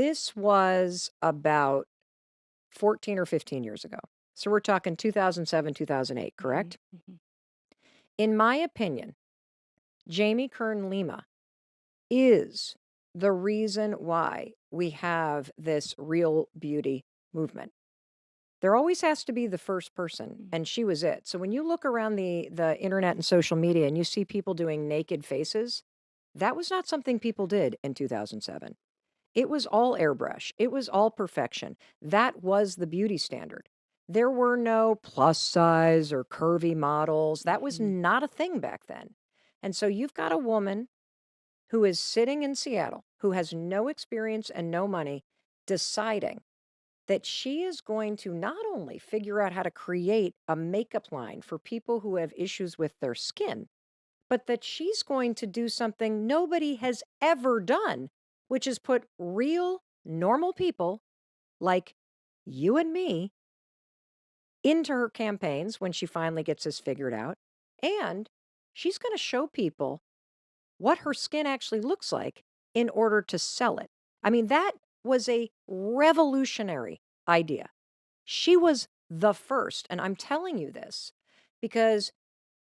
This was about 14 or 15 years ago. So we're talking 2007, 2008, Mhm, correct? mhm. In my opinion, Jamie Kern Lima is the reason why we have this real beauty movement. There always has to be the first person, Mm. and she was it. So when you look around the internet and social media and you see people doing naked faces, that was not something people did in 2007. It was all airbrush. It was all perfection. That was the beauty standard. There were no plus size or curvy models. That was Mhm. not a thing back then. And so you've got a woman who is sitting in Seattle, who has no experience and no money, deciding that she is going to not only figure out how to create a makeup line for people who have issues with their skin, but that she's going to do something nobody has ever done, which is put real, normal people like you and me into her campaigns when she finally gets this figured out. And she's going to show people what her skin actually looks like in order to sell it. I mean, that was a revolutionary idea. She was the first. And I'm telling you this because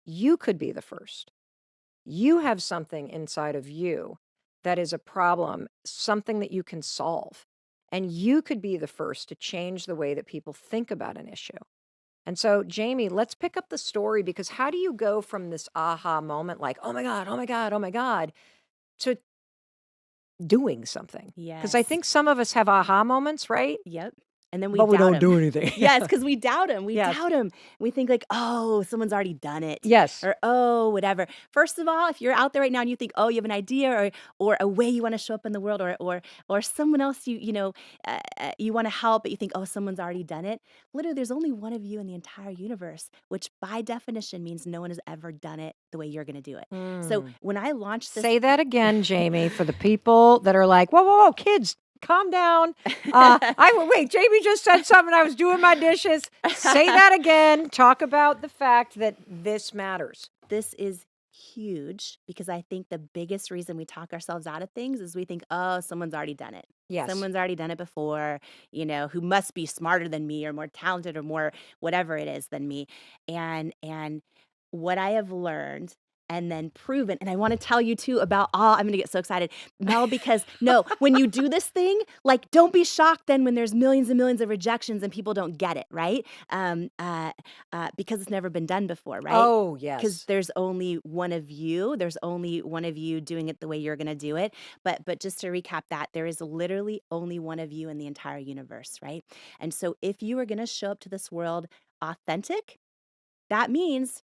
you could be the first. You have something inside of you that is a problem, something that you can solve. And you could be the first to change the way that people think about an issue. And so, Jamie, let's pick up the story because how do you go from this aha moment, like, oh my God, oh my God, oh my God, to doing something? Because I Yes. think some of us have aha moments, right? Yep. And then we But we doubt don't him. do anything. Yes, because we doubt him. We Yes. doubt him. We think like, "Oh, someone's already done it," Yes. or, "Oh, whatever." First of all, if you're out there right now and you think, "Oh, you have an idea or a way you wanna show up in the world or someone else you wanna help, but you think, 'Oh, someone's already done it.'" Literally, there's only one of you in the entire universe, which by definition means no one has ever done it the way you're gonna do it. So, Mm. when I launched this Say that again, Jamie, for the people that are like, whoa, whoa, whoa, kids, calm down. Wait, Jamie just said something. I was doing my dishes. Say that again. Talk about the fact that this matters. This is huge because I think the biggest reason we talk ourselves out of things is we think, "Oh, someone's already done it. Yes. Someone's already done it before, who must be smarter than me or more talented or more whatever it is than me." And what I have learned and then proven, and I want to tell you too about I'm going to get so excited, Mel, because no, when you do this thing, like don't be shocked then when there's millions and millions of rejections and people don't get it, right? Because it's never been done before, right? Oh, Because yes. there's only one of you doing it the way you're gonna do it, but just to recap that, there is literally only one of you in the entire universe, right? And so if you are gonna show up to this world authentic, that means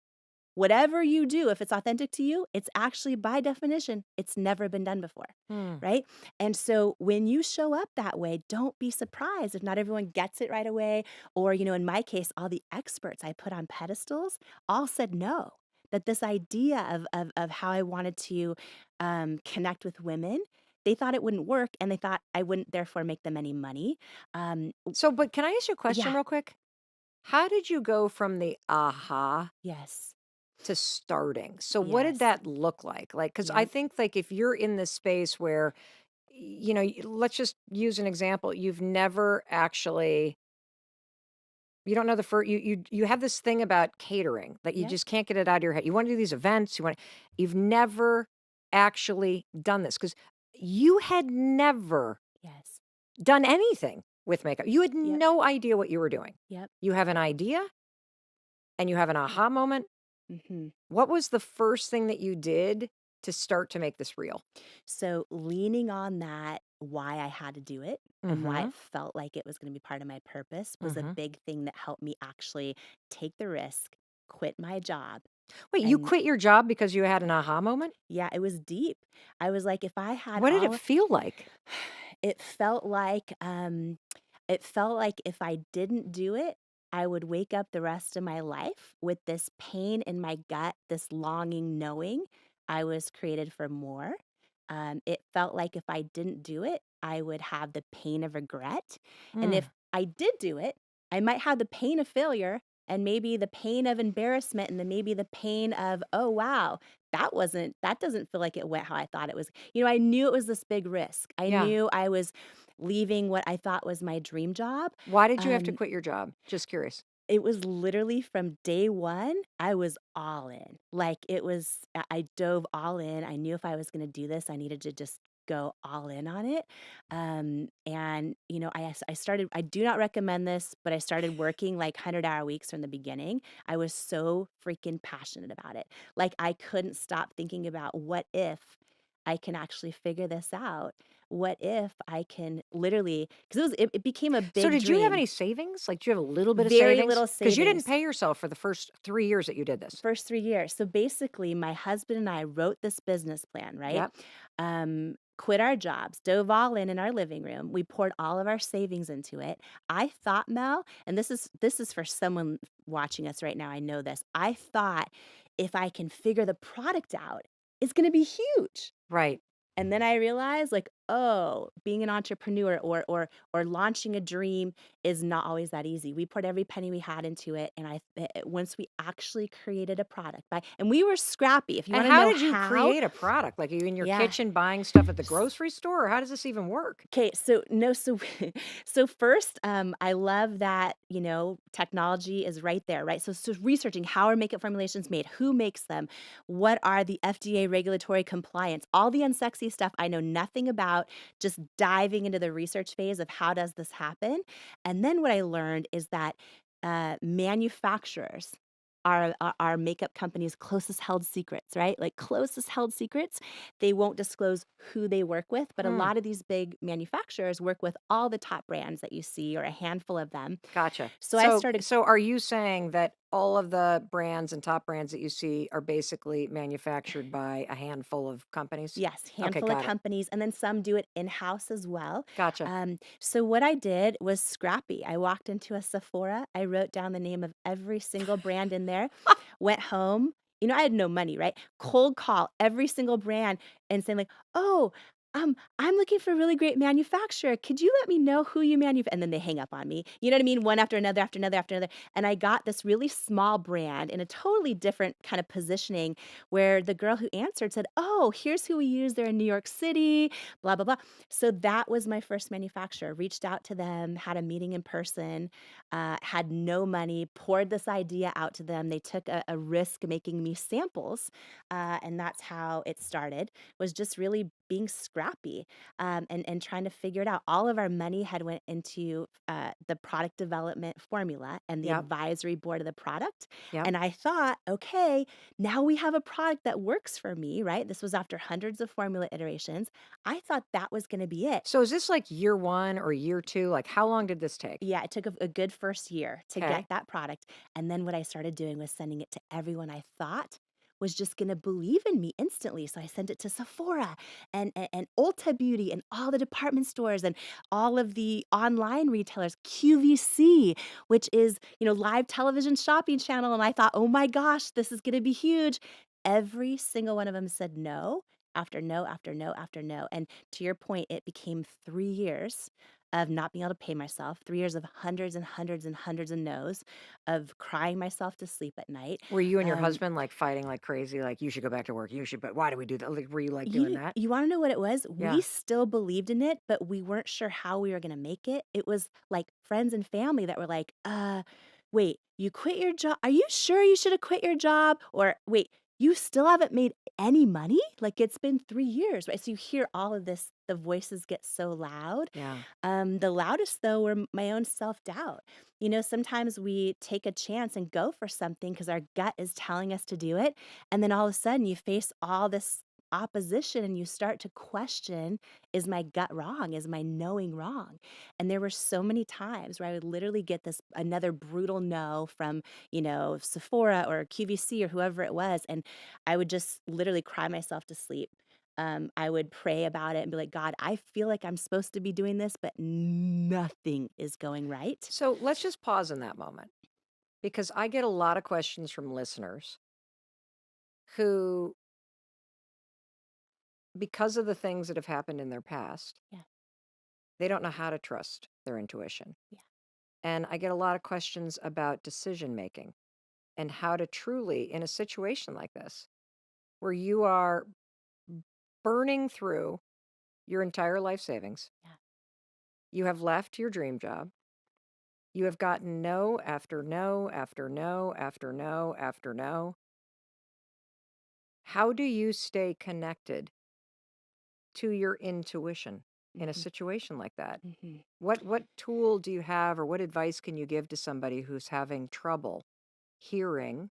whatever you do, if it's authentic to you, it's actually by definition, it's never been done before, Hmm. right? And so when you show up that way, don't be surprised if not everyone gets it right away. Or, in my case, all the experts I put on pedestals all said no. That this idea of how I wanted to connect with women, they thought it wouldn't work and they thought I wouldn't therefore make them any money. So, but can I ask you a question Yeah, real quick? How did you go from the aha yes, to starting? So, what did yes, that look like? Like, because I yep, think, like, if you're in this space where, let's just use an example. You've never actually you don't know the first you have this thing about catering that you yep, just can't get it out of your head. You wanna do these events, you've never actually done this because you had never yes, done anything with makeup. You had yep, no idea what you were doing. yep. You have an idea and you have an aha moment. Mhm. What was the first thing that you did to start to make this real? So leaning on that, why I had to do it and why Mhm. it felt like it was going to be part of my purpose was a Mhm. big thing that helped me actually take the risk, quit my job. Wait, you And quit your job because you had an aha moment? yeah, it was deep. I was like, if I had What did it all, feel like? it felt like, if I didn't do it, I would wake up the rest of my life with this pain in my gut, this longing, knowing I was created for more. It felt like if I didn't do it, I would have the pain of regret. And Mm. if I did do it, I might have the pain of failure and maybe the pain of embarrassment and then maybe the pain of, oh, wow, that doesn't feel like it went how I thought it was. I knew it was this big risk. I Yeah. knew I was leaving what I thought was my dream job. Why did you have to Um, quit your job? Just curious. it was literally from day 1, I was all in. Like, I dove all in. I knew if I was gonna do this, I needed to just go all in on it. And, I started I do not recommend this, but I started working, like, 100-hour weeks from the beginning. I was so freaking passionate about it. Like, I couldn't stop thinking about what if I can actually figure this out? What if I can literally 'cause it became a So big did you have dream. any savings? Like, do you have a little bit of Very savings? little Because you didn't savings. pay yourself for the first 3 years that you did this. First 3 years. So, basically, my husband and I wrote this business plan, right? Yep. Quit our jobs, dove all in our living room. We poured all of our savings into it. I thought, Mel, and this is for someone watching us right now, I know this. I thought if I can figure the product out, it's gonna be huge. Right. And then I realized, like, oh, being an entrepreneur or launching a dream is not always that easy. We poured every penny we had into it, and once we actually created a product and we were scrappy. If you And wanna how know did you how. create a product? Like, are you in your Yeah. kitchen buying stuff at the grocery store, or how does this even work? Okay, so no, so so first, I love that, technology is right there, right? So researching how are makeup formulations made, who makes them, what are the FDA regulatory compliance, all the unsexy stuff I know nothing about, just diving into the research phase of how does this happen. And then what I learned is that manufacturers are makeup companies' closest held secrets, right? Like closest held secrets. They won't disclose who they work with, but a Hmm. lot of these big manufacturers work with all the top brands that you see or a handful of them. Gotcha. So I So started. so are you saying that all of the brands and top brands that you see are basically manufactured by a handful of companies? Yes, Okay, handful of got it. companies, and then some do it in-house as well. Gotcha. So what I did was scrappy. I walked into a Sephora, I wrote down the name of every single brand in there, went home. I had no money, right? Cold call every single brand and saying like, "Oh, I'm looking for a really great manufacturer. Could you let me know who you And then they hang up on me. You know what I mean? One after another, after another, after another. And I got this really small brand in a totally different kind of positioning where the girl who answered said, "Oh, here's who we use. They're in New York City, blah, blah, blah." So that was my first manufacturer. Reached out to them, had a meeting in person, had no money, poured this idea out to them. They took a risk making me samples. And that's how it started, was just really being scrappy and trying to figure it out. All of our money had went into the product development formula and the Yep. advisory board of the product. Yep. And I thought, okay, now we have a product that works for me, right? This was after hundreds of formula iterations. I thought that was going to be it. So is this like year 1 or year 2? Like, how long did this take? Yeah, it took a good first year to get Okay. that product. And then what I started doing was sending it to everyone I thought was just going to believe in me instantly. So I sent it to Sephora and Ulta Beauty and all the department stores and all of the online retailers, QVC, which is, live television shopping channel. And I thought, oh my gosh, this is going to be huge. Every single one of them said no after no after no after no. And to your point, it became 3 years of not being able to pay myself, 3 years of hundreds and hundreds and hundreds of no's, of crying myself to sleep at night. Were you and your Um, husband, like, fighting like crazy? Like, "You should go back to work. You should but why do we do that?" Like, were you, like, doing you that? you wanna know what it was? We Yeah. still believed in it, but we weren't sure how we were gonna make it. It was, like, friends and family that were like, wait, you quit your job? Are you sure you should have quit your job?" Or, "Wait, you still haven't made any money? Like, it's been 3 years," right? So you hear all of this, the voices get so loud. Yeah. The loudest, though, were my own self-doubt. Sometimes we take a chance and go for something because our gut is telling us to do it, and then all of a sudden you face all this opposition and you start to question, is my gut wrong? Is my knowing wrong? And there were so many times where I would literally get this another brutal no from, Sephora or QVC or whoever it was. And I would just literally cry myself to sleep. I would pray about it and be like, God, I feel like I'm supposed to be doing this, but nothing is going right. So, let's just pause in that moment because I get a lot of questions from listeners who, because of the things that have happened in their past, Yeah. they don't know how to trust their intuition. Yeah. And I get a lot of questions about decision making and how to truly, in a situation like this, where you are burning through your entire life savings, Yeah. You have left your dream job. You have gotten no after no after no after no after no. How do you stay connected to your intuition in a Mhm, situation like that? mhm, What tool do you have or what advice can you give to somebody who's having trouble hearing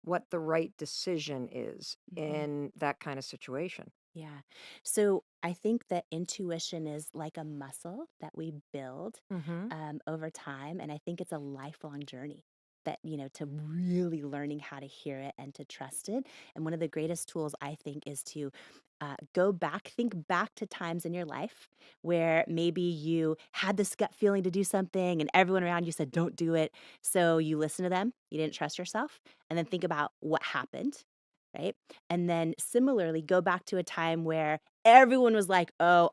what the right decision is mhm. in that kind of situation? Yeah. So I think that intuition is like a muscle that we build Mhm. over time. And I think it's a lifelong journey that, to really learning how to hear it and to trust it. And one of the greatest tools I think is to go back, think back to times in your life where maybe you had this gut feeling to do something and everyone around you said, don't do it. So you listen to them, you didn't trust yourself, and then think about what happened. Right. And then similarly, go back to a time where everyone was like, "Oh,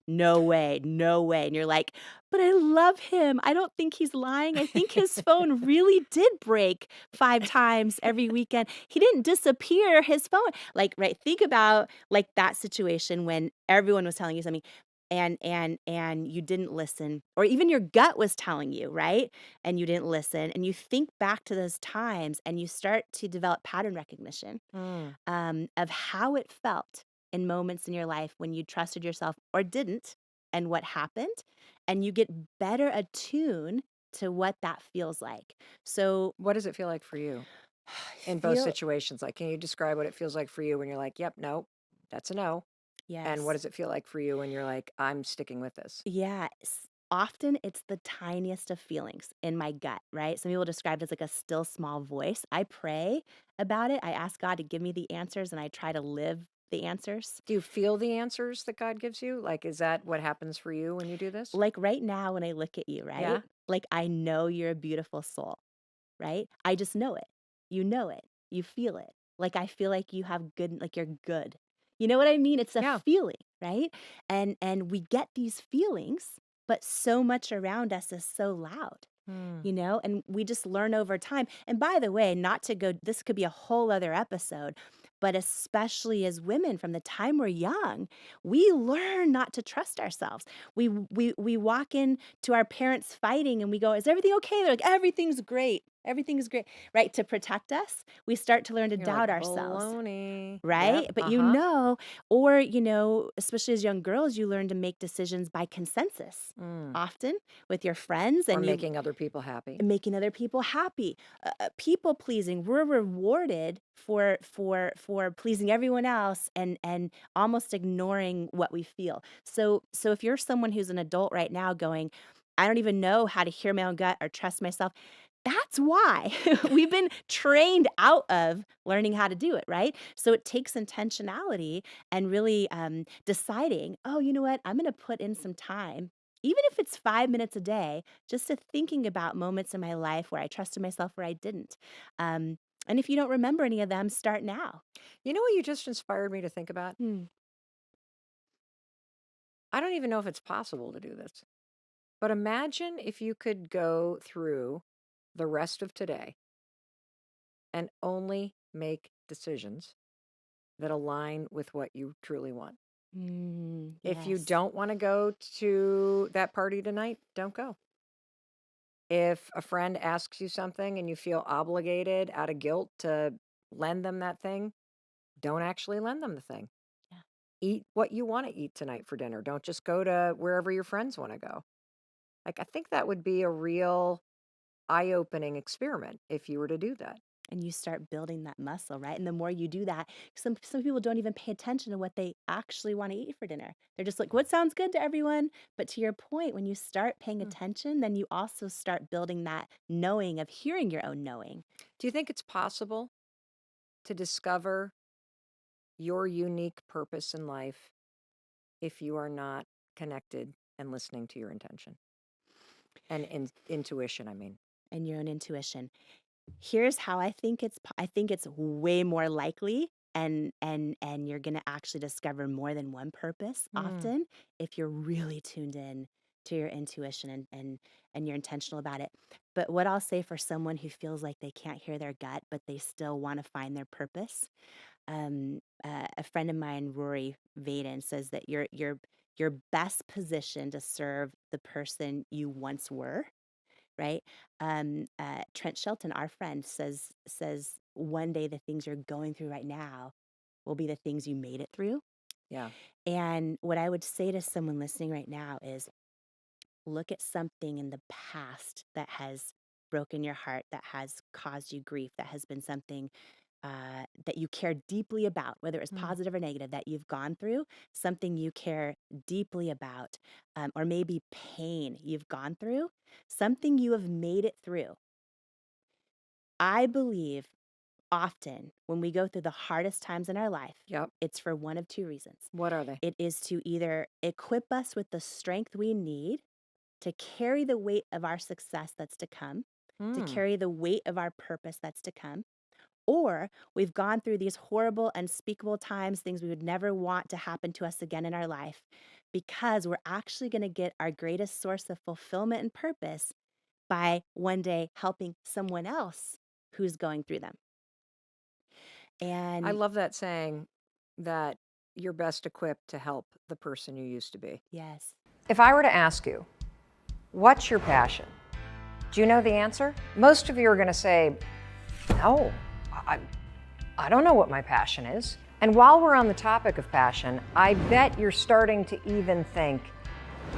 no way, no way." And you're like, "But I love him. I don't think he's lying. I think his phone really did break 5 times every weekend. He didn't disappear, his phone." Like, right, think about, like, that situation when everyone was telling you something and you didn't listen, or even your gut was telling you, right? And you didn't listen, and you think back to those times and you start to develop pattern recognition Mm. of how it felt in moments in your life when you trusted yourself or didn't, and what happened. And you get better attuned to what that feels like. So, What does it feel like for you I in both feel, situations? Like, can you describe what it feels like for you when you're like, "Yep, nope, that's a no." And what yes. does it feel like for you when you're like, "I'm sticking with this"? Yeah. Often it's the tiniest of feelings in my gut, right? Some people describe it as like a still small voice. I pray about it. I ask God to give me the answers and I try to live the answers. Do you feel the answers that God gives you? Like, is that what happens for you when you do this? Like right now, when I look at you, right? Yeah? Like I know you're a beautiful soul, right? I just know it. You know it. You feel it. Like I feel like you have good, like you're good. You know what I mean? It's a Yeah. feeling, right? And we get these feelings, but so much around us is so loud. Mm. And we just learn over time. And by the way, not to go, this could be a whole other episode, but especially as women from the time we're young, we learn not to trust ourselves. We walk in to our parents fighting and we go, "Is everything okay?" They're like, "Everything's great. Everything's great." Right? To protect us, we start to learn to You're like, doubt ourselves. "Baloney." Yep. Right? But Uh-huh. or, especially as young girls, you learn to make decisions by consensus Mm. often with your friends, Or and you making other people happy. making other people happy. People pleasing, we're rewarded for pleasing everyone else and almost ignoring what we feel. So if you're someone who's an adult right now going, I don't even know how to hear my own gut or trust myself, that's why we've been trained out of learning how to do it, right? So it takes intentionality and really deciding, oh, you know what, I'm going to put in some time, even if it's 5 minutes a day, just to thinking about moments in my life where I trusted myself, where I didn't. And if you don't remember any of them, start now. You know what you just inspired me to think about? Hmm. I don't even know if it's possible to do this, but imagine if you could go through the rest of today and only make decisions that align with what you truly want. If you Yes. don't want to go to that party tonight, don't go. If a friend asks you something and you feel obligated out of guilt to lend them that thing, don't actually lend them the thing. Yeah. Eat what you want to eat tonight for dinner. Don't just go to wherever your friends want to go. Like, I think that would be a real eye opening experiment if you were to do that. And you start building that muscle, right? And the more you do that, some people don't even pay attention to what they actually want to eat for dinner. They're just like, what sounds good to everyone? But to your point, when you start paying Hmm. attention, then you also start building that knowing of hearing your own knowing. Do you think it's possible to discover your unique purpose in life if you are not connected and listening to your intention and intuition? I mean, And your own intuition. Here's how I think I think it's way more likely, and you're going to actually discover more than one purpose mm, often if you're really tuned in to your intuition and you're intentional about it. But what I'll say for someone who feels like they can't hear their gut but they still want to find their purpose, a friend of mine, Rory Vaden, says that you're best positioned to serve the person you once were, right? Trent Shelton, our friend, says one day the things you're going through right now will be the things you made it through. Yeah. And what I would say to someone listening right now is look at something in the past that has broken your heart, that has caused you grief, that has been something that you care deeply about, whether it's Mm. positive or negative, that you've gone through, something you care deeply about, or maybe pain you've gone through, something you have made it through. I believe often when we go through the hardest times in our life, Yep. it's for one of two reasons. What are they? It is to either equip us with the strength we need to carry the weight of our success that's to come, to Mm. carry the weight of our purpose that's to come, or we've gone through these horrible, unspeakable times, things we would never want to happen to us again in our life, because we're actually going to get our greatest source of fulfillment and purpose by one day helping someone else who's going through them. I And love that saying that you're best equipped to help the person you used to be. yes, If I were to ask you, what's your passion? Do you know the answer? Most of you are going to say, no, I, I don't know what my passion is. And while we're on the topic of passion, I bet you're starting to even think,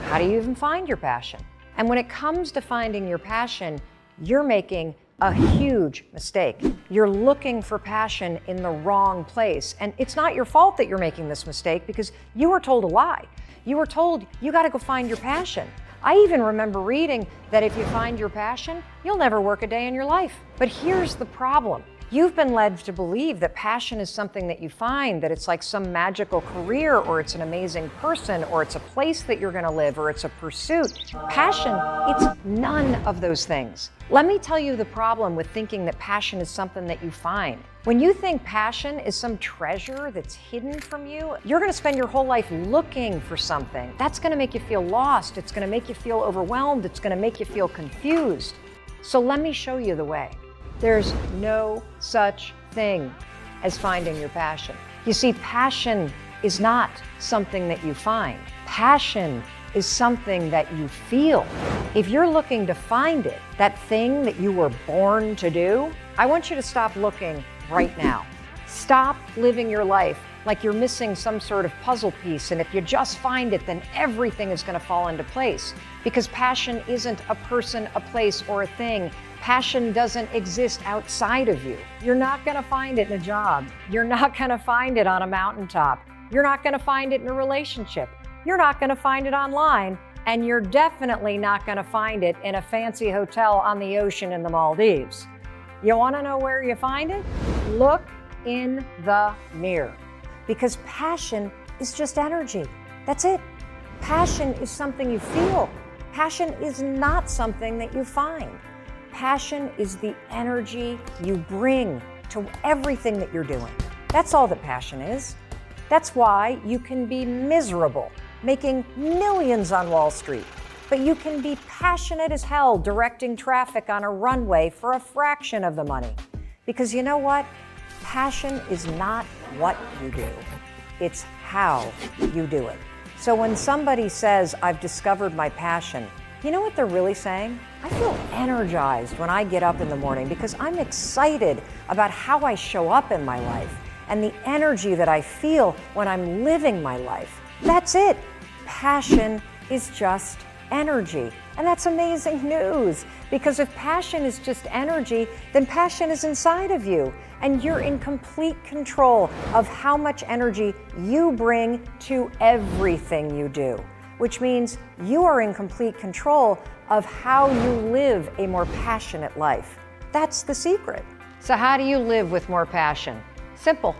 how do you even find your passion? And when it comes to finding your passion, you're making a huge mistake. You're looking for passion in the wrong place. And it's not your fault that you're making this mistake because you were told a lie. You were told you got to go find your passion. I even remember reading that if you find your passion, you'll never work a day in your life. But here's the problem. You've been led to believe that passion is something that you find, that it's like some magical career, or it's an amazing person, or it's a place that you're going to live, or it's a pursuit. Passion, it's none of those things. Let me tell you the problem with thinking that passion is something that you find. When you think passion is some treasure that's hidden from you, you're going to spend your whole life looking for something. That's going to make you feel lost. It's going to make you feel overwhelmed. It's going to make you feel confused. So let me show you the way. There's no such thing as finding your passion. You see, passion is not something that you find. Passion is something that you feel. If you're looking to find it, that thing that you were born to do, I want you to stop looking right now. Stop living your life like you're missing some sort of puzzle piece, and if you just find it, then everything is going to fall into place. Because passion isn't a person, a place, or a thing. Passion doesn't exist outside of you. You're not going to find it in a job. You're not going to find it on a mountaintop. You're not going to find it in a relationship. You're not going to find it online. And you're definitely not going to find it in a fancy hotel on the ocean in the Maldives. You want to know where you find it? Look in the mirror. Because passion is just energy. That's it. Passion is something you feel. Passion is not something that you find. Passion is the energy you bring to everything that you're doing. That's all that passion is. That's why you can be miserable, making millions on Wall Street, but you can be passionate as hell directing traffic on a runway for a fraction of the money. Because you know what? Passion is not what you do. It's how you do it. So when somebody says, I've discovered my passion, you know what they're really saying? I feel energized when I get up in the morning because I'm excited about how I show up in my life and the energy that I feel when I'm living my life. That's it. Passion is just energy. And that's amazing news, because if passion is just energy, then passion is inside of you, and you're in complete control of how much energy you bring to everything you do, which means you are in complete control of how you live a more passionate life. That's the secret. So how do you live with more passion? Simple.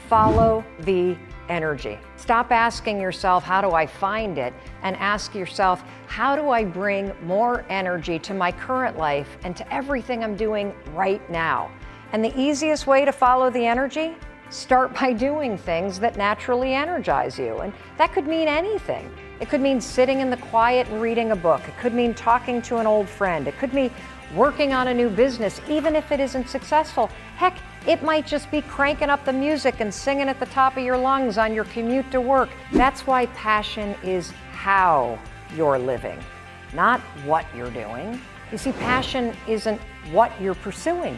Follow the energy. Stop asking yourself, how do I find it? And ask yourself, how do I bring more energy to my current life and to everything I'm doing right now? And the easiest way to follow the energy? Start by doing things that naturally energize you. And that could mean anything. It could mean sitting in the quiet and reading a book. It could mean talking to an old friend. It could mean working on a new business, even if it isn't successful. Heck, It might just be cranking up the music and singing at the top of your lungs on your commute to work. That's why passion is how you're living, not what you're doing. You see, passion isn't what you're pursuing.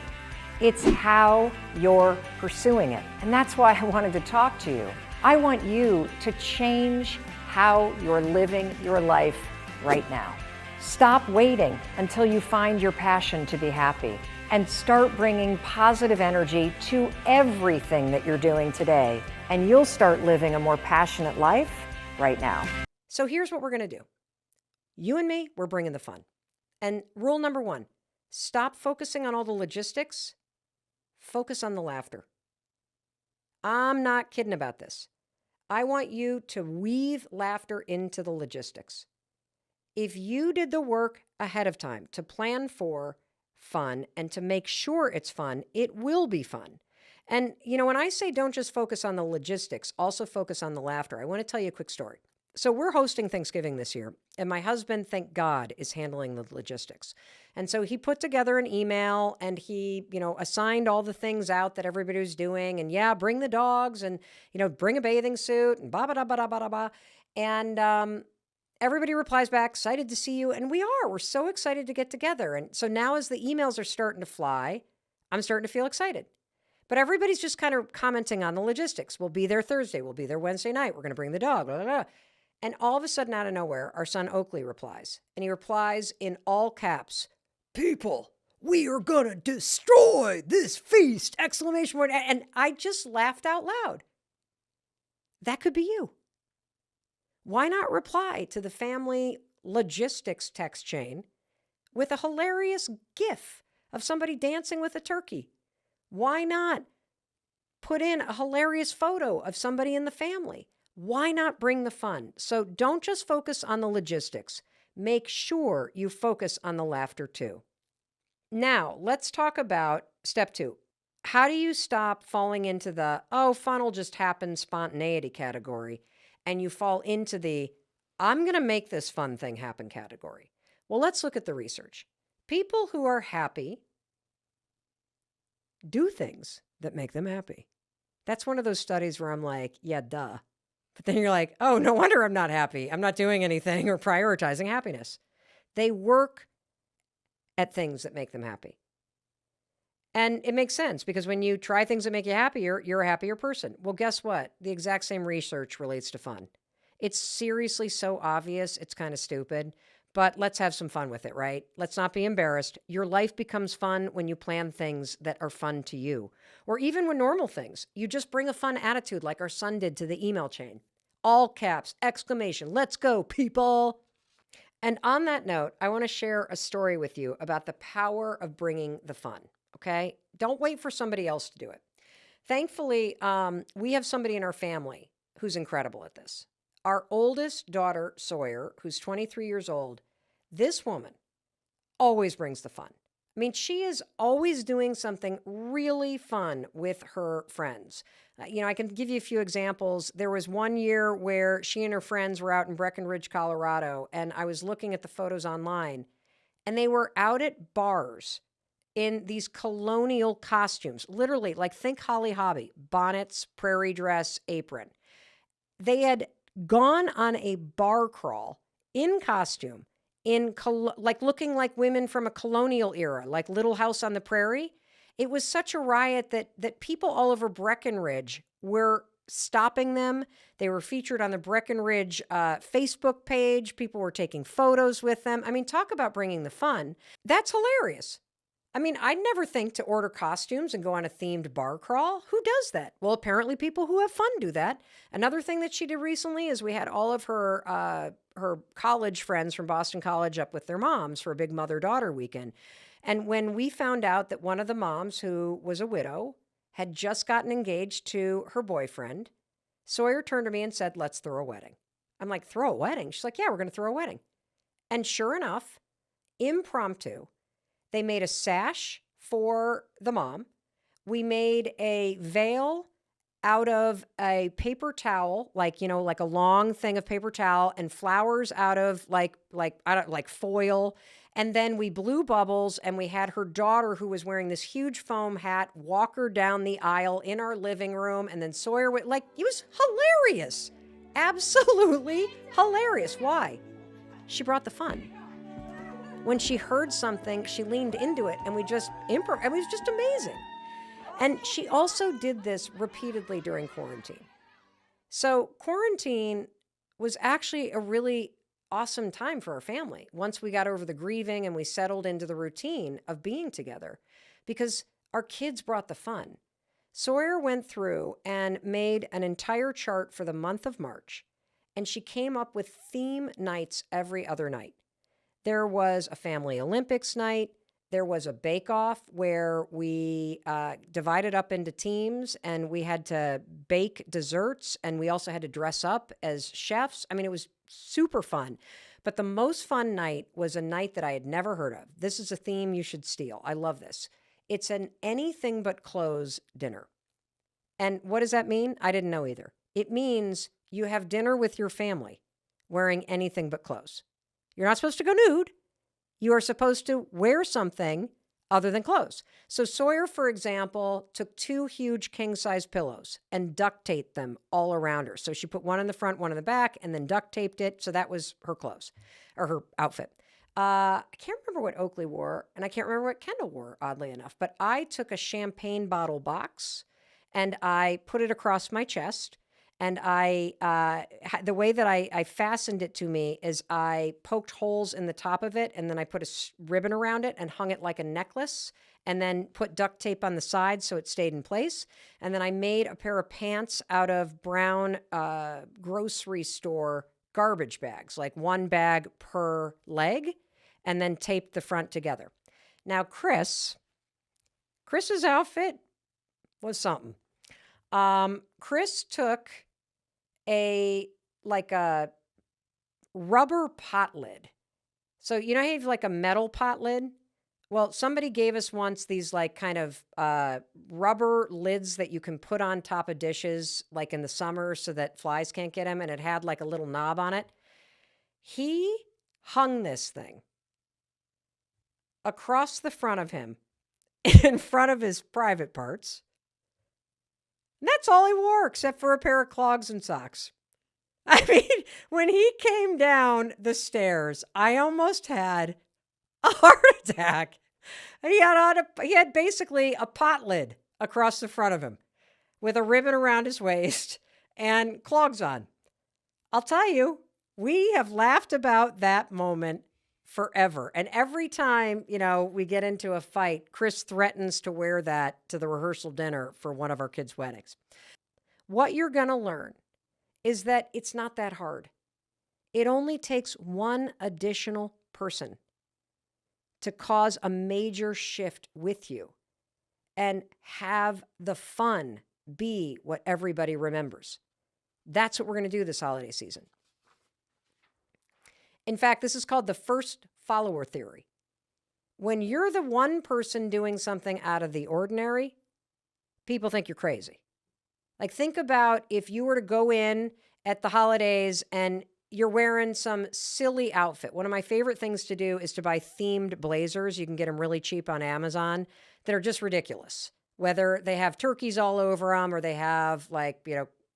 It's how you're pursuing it. And that's why I wanted to talk to you. I want you to change how you're living your life right now. Stop waiting until you find your passion to be happy and start bringing positive energy to everything that you're doing today. And you'll start living a more passionate life right now. So here's what we're going to do. You and me, we're bringing the fun. And rule number 1, stop focusing on all the logistics. Focus on the laughter. I'm not kidding about this. I want you to weave laughter into the logistics. If you did the work ahead of time to plan for fun and to make sure it's fun, it will be fun. And, when I say don't just focus on the logistics, also focus on the laughter, I want to tell you a quick story. So we're hosting Thanksgiving this year, and my husband, thank God, is handling the logistics. And so he put together an email and he, assigned all the things out that everybody was doing. And yeah, bring the dogs and, bring a bathing suit and blah, blah, blah, blah, blah, blah, blah. And everybody replies back, excited to see you. And we're so excited to get together. And so now as the emails are starting to fly, I'm starting to feel excited. But everybody's just kind of commenting on the logistics. We'll be there Thursday. We'll be there Wednesday night. We're going to bring the dog, blah, blah, blah. And all of a sudden, out of nowhere, our son Oakley replies. And he replies in all caps, "People, we are going to destroy this feast!" Exclamation point. And I just laughed out loud. That could be you. Why not reply to the family logistics text chain with a hilarious GIF of somebody dancing with a turkey? Why not put in a hilarious photo of somebody in the family? Why not bring the fun? So don't just focus on the logistics. Make sure you focus on the laughter too. Now, let's talk about step 2. How do you stop falling into the, fun will just happen spontaneity category, and you fall into the, I'm going to make this fun thing happen category? Well, let's look at the research. People who are happy do things that make them happy. That's one of those studies where I'm like, yeah, duh. But then you're like, oh, no wonder I'm not happy. I'm not doing anything or prioritizing happiness. They work at things that make them happy. And it makes sense because when you try things that make you happier, you're a happier person. Well, guess what? The exact same research relates to fun. It's seriously so obvious, it's kind of stupid, but let's have some fun with it, right? Let's not be embarrassed. Your life becomes fun when you plan things that are fun to you. Or even with normal things. You just bring a fun attitude like our son did to the email chain. All caps, exclamation, let's go, people. And on that note, I want to share a story with you about the power of bringing the fun, okay? Don't wait for somebody else to do it. Thankfully, we have somebody in our family who's incredible at this. Our oldest daughter, Sawyer, who's 23 years old, this woman always brings the fun. I mean, she is always doing something really fun with her friends. I can give you a few examples. There was one year where she and her friends were out in Breckenridge, Colorado, and I was looking at the photos online, and they were out at bars in these colonial costumes, literally, like think Holly Hobby, bonnets, prairie dress, apron. They had gone on a bar crawl in costume, like looking like women from a colonial era, like Little House on the Prairie. It was such a riot that people all over Breckenridge were stopping them. They were featured on the Breckenridge Facebook page. People were taking photos with them. I mean, talk about bringing the fun. That's hilarious. I mean, I'd never think to order costumes and go on a themed bar crawl. Who does that? Well, apparently people who have fun do that. Another thing that she did recently is we had all of her college friends from Boston College up with their moms for a big mother-daughter weekend. And when we found out that one of the moms, who was a widow, had just gotten engaged to her boyfriend, Sawyer turned to me and said, "Let's throw a wedding." I'm like, "Throw a wedding?" She's like, "Yeah, we're going to throw a wedding." And sure enough, impromptu, they made a sash for the mom. We made a veil out of a paper towel, like, like a long thing of paper towel, and flowers out of I don't like foil. And then we blew bubbles, and we had her daughter, who was wearing this huge foam hat, walk her down the aisle in our living room. And then Sawyer would, like, it was hilarious. Absolutely hilarious. Why? She brought the fun. When she heard something, she leaned into it, and we just improv. It was just amazing. And she also did this repeatedly during quarantine. So quarantine was actually a really awesome time for our family once we got over the grieving and we settled into the routine of being together, because our kids brought the fun. Sawyer went through and made an entire chart for the month of March, and she came up with theme nights every other night. There was a family Olympics night. There was a bake-off where we divided up into teams, and we had to bake desserts, and we also had to dress up as chefs. I mean, it was super fun. But the most fun night was a night that I had never heard of. This is a theme you should steal. I love this. It's an anything but clothes dinner. And what does that mean? I didn't know either. It means you have dinner with your family wearing anything but clothes. You're not supposed to go nude. You are supposed to wear something other than clothes. So Sawyer, for example, took 2 huge king-size pillows and duct taped them all around her. So she put one in the front, one in the back, and then duct taped it. So that was her clothes, or her outfit. I can't remember what Oakley wore, and I can't remember what Kendall wore, oddly enough. But I took a champagne bottle box, and I put it across my chest. And the way that I fastened it to me is I poked holes in the top of it, and then I put a ribbon around it and hung it like a necklace, and then put duct tape on the side so it stayed in place. And then I made a pair of pants out of brown grocery store garbage bags, like 1 bag per leg, and then taped the front together. Now, Chris's outfit was something. Chris took a rubber pot lid. So you know how you have like a metal pot lid? Well, somebody gave us once these like kind of rubber lids that you can put on top of dishes like in the summer so that flies can't get them, and it had like a little knob on it. He hung this thing across the front of him in front of his private parts. And that's all he wore except for a pair of clogs and socks. I mean, when he came down the stairs, I almost had a heart attack. He had basically a pot lid across the front of him with a ribbon around his waist and clogs on. I'll tell you, we have laughed about that moment forever. And every time, we get into a fight, Chris threatens to wear that to the rehearsal dinner for one of our kids' weddings. What you're going to learn is that it's not that hard. It only takes one additional person to cause a major shift with you and have the fun be what everybody remembers. That's what we're going to do this holiday season. In fact, this is called the first follower theory. When you're the one person doing something out of the ordinary, people think you're crazy. Like, think about if you were to go in at the holidays and you're wearing some silly outfit. One of my favorite things to do is to buy themed blazers. You can get them really cheap on Amazon that are just ridiculous. Whether they have turkeys all over them or they have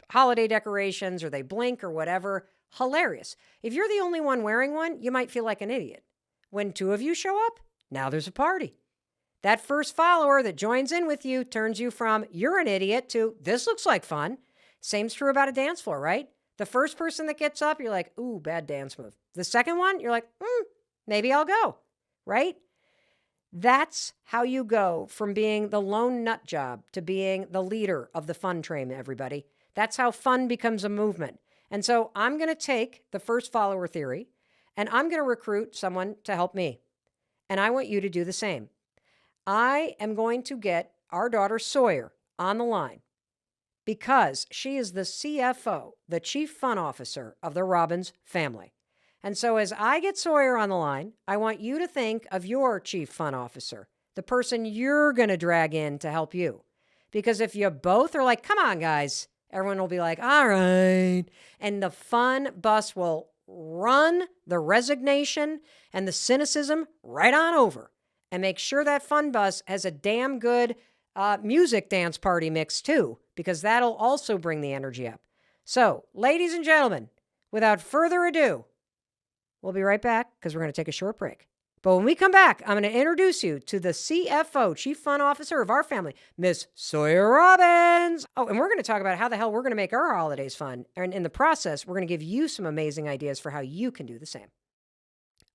holiday decorations or they blink or whatever. Hilarious. If you're the only one wearing one, you might feel like an idiot. When 2 of you show up, now there's a party. That first follower that joins in with you turns you from you're an idiot to this looks like fun. Same's true about a dance floor, right? The first person that gets up, you're like, ooh, bad dance move. The second one, you're like, maybe I'll go, right? That's how you go from being the lone nut job to being the leader of the fun train, everybody. That's how fun becomes a movement. And so I'm going to take the first follower theory and I'm going to recruit someone to help me. And I want you to do the same. I am going to get our daughter Sawyer on the line because she is the CFO, the Chief Fun Officer of the Robbins family. And so as I get Sawyer on the line, I want you to think of your Chief Fun Officer, the person you're going to drag in to help you. Because if you both are like, come on, guys, everyone will be like, all right. And the fun bus will run the resignation and the cynicism right on over and make sure that fun bus has a damn good music dance party mix too, because that'll also bring the energy up. So, ladies and gentlemen, without further ado, we'll be right back because we're going to take a short break. But when we come back, I'm going to introduce you to the CFO, Chief Fun Officer of our family, Miss Sawyer Robbins. Oh, and we're going to talk about how the hell we're going to make our holidays fun. And in the process, we're going to give you some amazing ideas for how you can do the same.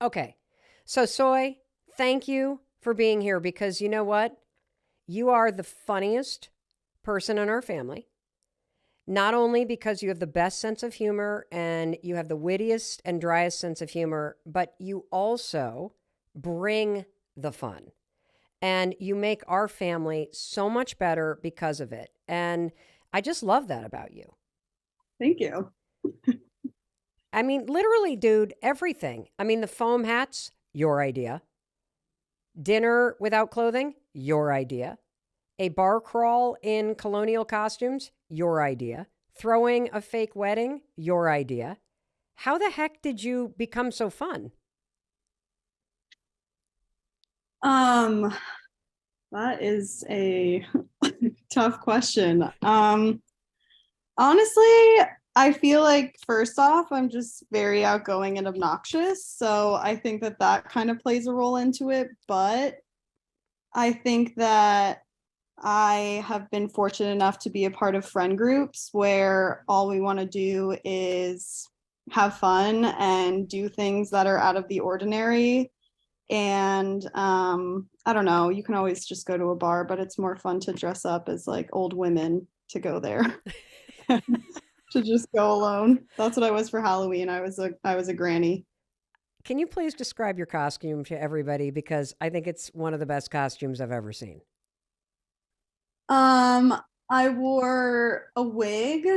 Okay, so Soy, thank you for being here because you know what? You are the funniest person in our family. Not only because you have the best sense of humor and you have the wittiest and driest sense of humor, but you also bring the fun. And you make our family so much better because of it. And I just love that about you. Thank you. I mean, literally, dude, everything. I mean, the foam hats, your idea. Dinner without clothing, your idea. A bar crawl in colonial costumes, your idea. Throwing a fake wedding, your idea. How the heck did you become so fun? That is a tough question. Honestly, I feel like first off, I'm just very outgoing and obnoxious. So I think that that kind of plays a role into it. But I think that I have been fortunate enough to be a part of friend groups where all we want to do is have fun and do things that are out of the ordinary. And I don't know, you can always just go to a bar, but it's more fun to dress up as like old women to go there. To just go alone. That's what I was for Halloween. I was a granny. Can you please describe your costume to everybody? Because I think it's one of the best costumes I've ever seen. Um, I wore a wig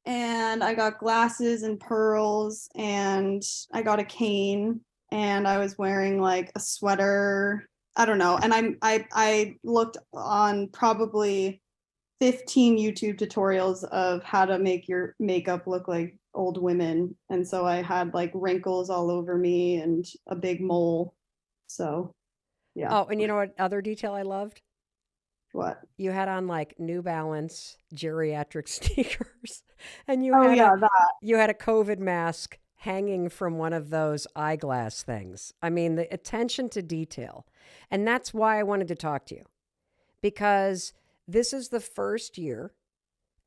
and I got glasses and pearls and I got a cane and I was wearing like a sweater. I don't know. And I looked on probably 15 YouTube tutorials of how to make your makeup look like old women. And so I had like wrinkles all over me and a big mole. So, yeah. Oh, and you know what other detail I loved? What? You had on like New Balance geriatric sneakers and Oh, yeah, that. you had a COVID mask hanging from one of those eyeglass things. I mean, the attention to detail. And that's why I wanted to talk to you because this is the first year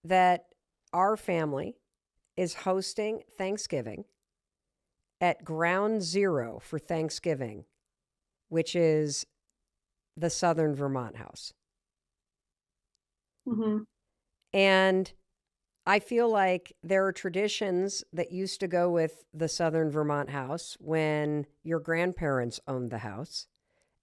that our family is hosting Thanksgiving at Ground Zero for Thanksgiving, which is the Southern Vermont house. Mm-hmm. And I feel like there are traditions that used to go with the Southern Vermont house when your grandparents owned the house.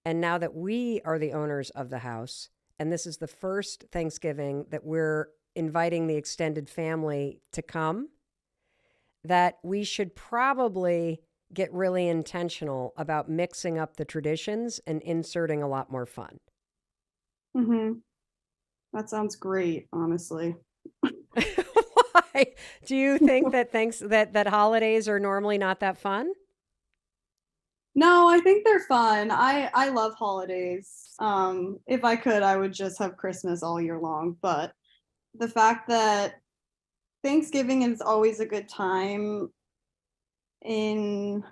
And now that we are the owners of the house, and this is the first Thanksgiving that we're inviting the extended family to come, that we should probably get really intentional about mixing up the traditions and inserting a lot more fun. Mm-hmm. That sounds great, honestly. Why? Do you think that that holidays are normally not that fun? No, I think they're fun. I love holidays. If I could, I would just have Christmas all year long. But the fact that Thanksgiving is always a good time in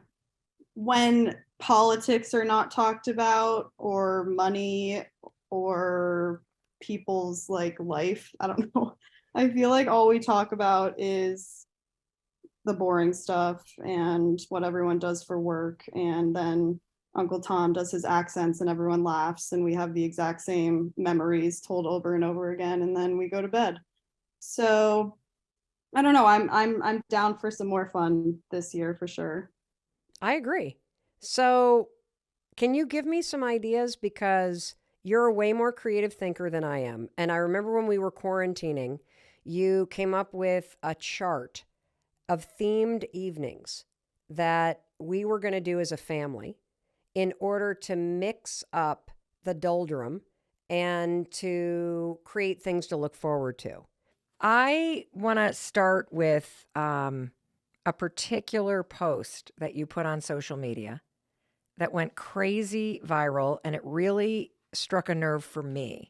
when politics are not talked about or money or people's like life. I don't know. I feel like all we talk about is the boring stuff and what everyone does for work. And then Uncle Tom does his accents and everyone laughs and we have the exact same memories told over and over again. And then we go to bed. So I don't know. I'm down for some more fun this year for sure. I agree. So, can you give me some ideas? Because you're a way more creative thinker than I am. And I remember when we were quarantining, you came up with a chart of themed evenings that we were going to do as a family in order to mix up the doldrum and to create things to look forward to. I want to start with a particular post that you put on social media that went crazy viral, and it really struck a nerve for me.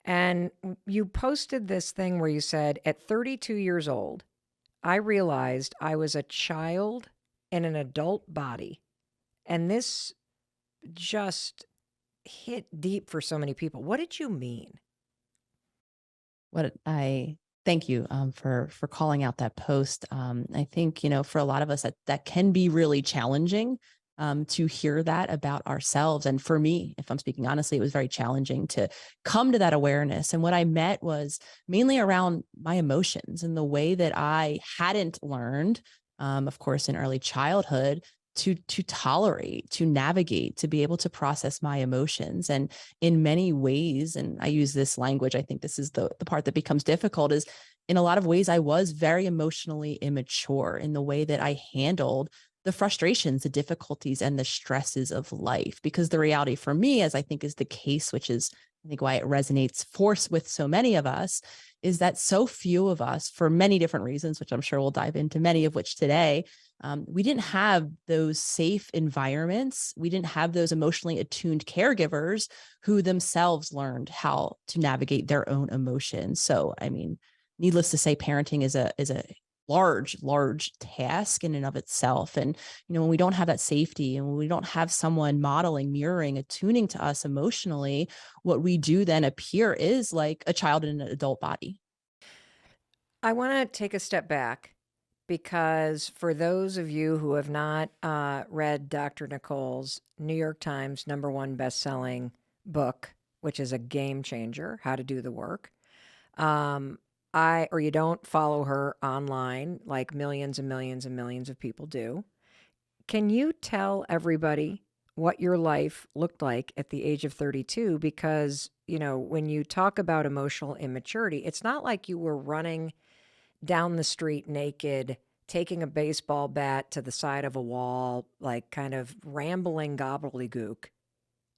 And you posted this thing where you said, at 32 years old, I realized I was a child in an adult body. And this just hit deep for so many people. What did you mean? What I Thank you for calling out that post. I think for a lot of us that can be really challenging to hear that about ourselves. And for me, if I'm speaking honestly, it was very challenging to come to that awareness. And what I met was mainly around my emotions and the way that I hadn't learned, of course, in early childhood. To tolerate, to navigate, to be able to process my emotions. And in many ways, and I use this language, I think this is the part that becomes difficult, is in a lot of ways I was very emotionally immature in the way that I handled the frustrations, the difficulties, and the stresses of life. Because the reality for me, as I think is the case, which is I think why it resonates force with so many of us, is that so few of us, for many different reasons, which I'm sure we'll dive into many of which today, we didn't have those safe environments. We didn't have those emotionally attuned caregivers who themselves learned how to navigate their own emotions. So, I mean, needless to say, parenting is a large task in and of itself. And when we don't have that safety and when we don't have someone modeling, mirroring, attuning to us emotionally, what we do then appear is like a child in an adult body. I want to take a step back because for those of you who have not read Dr. Nicole's New York Times #1 best-selling book, which is a game changer, How to Do the Work, um, or you don't follow her online like millions and millions and millions of people do, can you tell everybody what your life looked like at the age of 32? Because, when you talk about emotional immaturity, it's not like you were running down the street naked, taking a baseball bat to the side of a wall, like kind of rambling gobbledygook.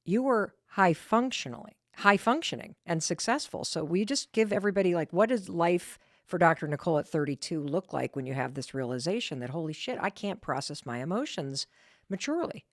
You were high functioning and successful. So we just give everybody like, what does life for Dr. Nicole at 32 look like when you have this realization that, holy shit, I can't process my emotions maturely?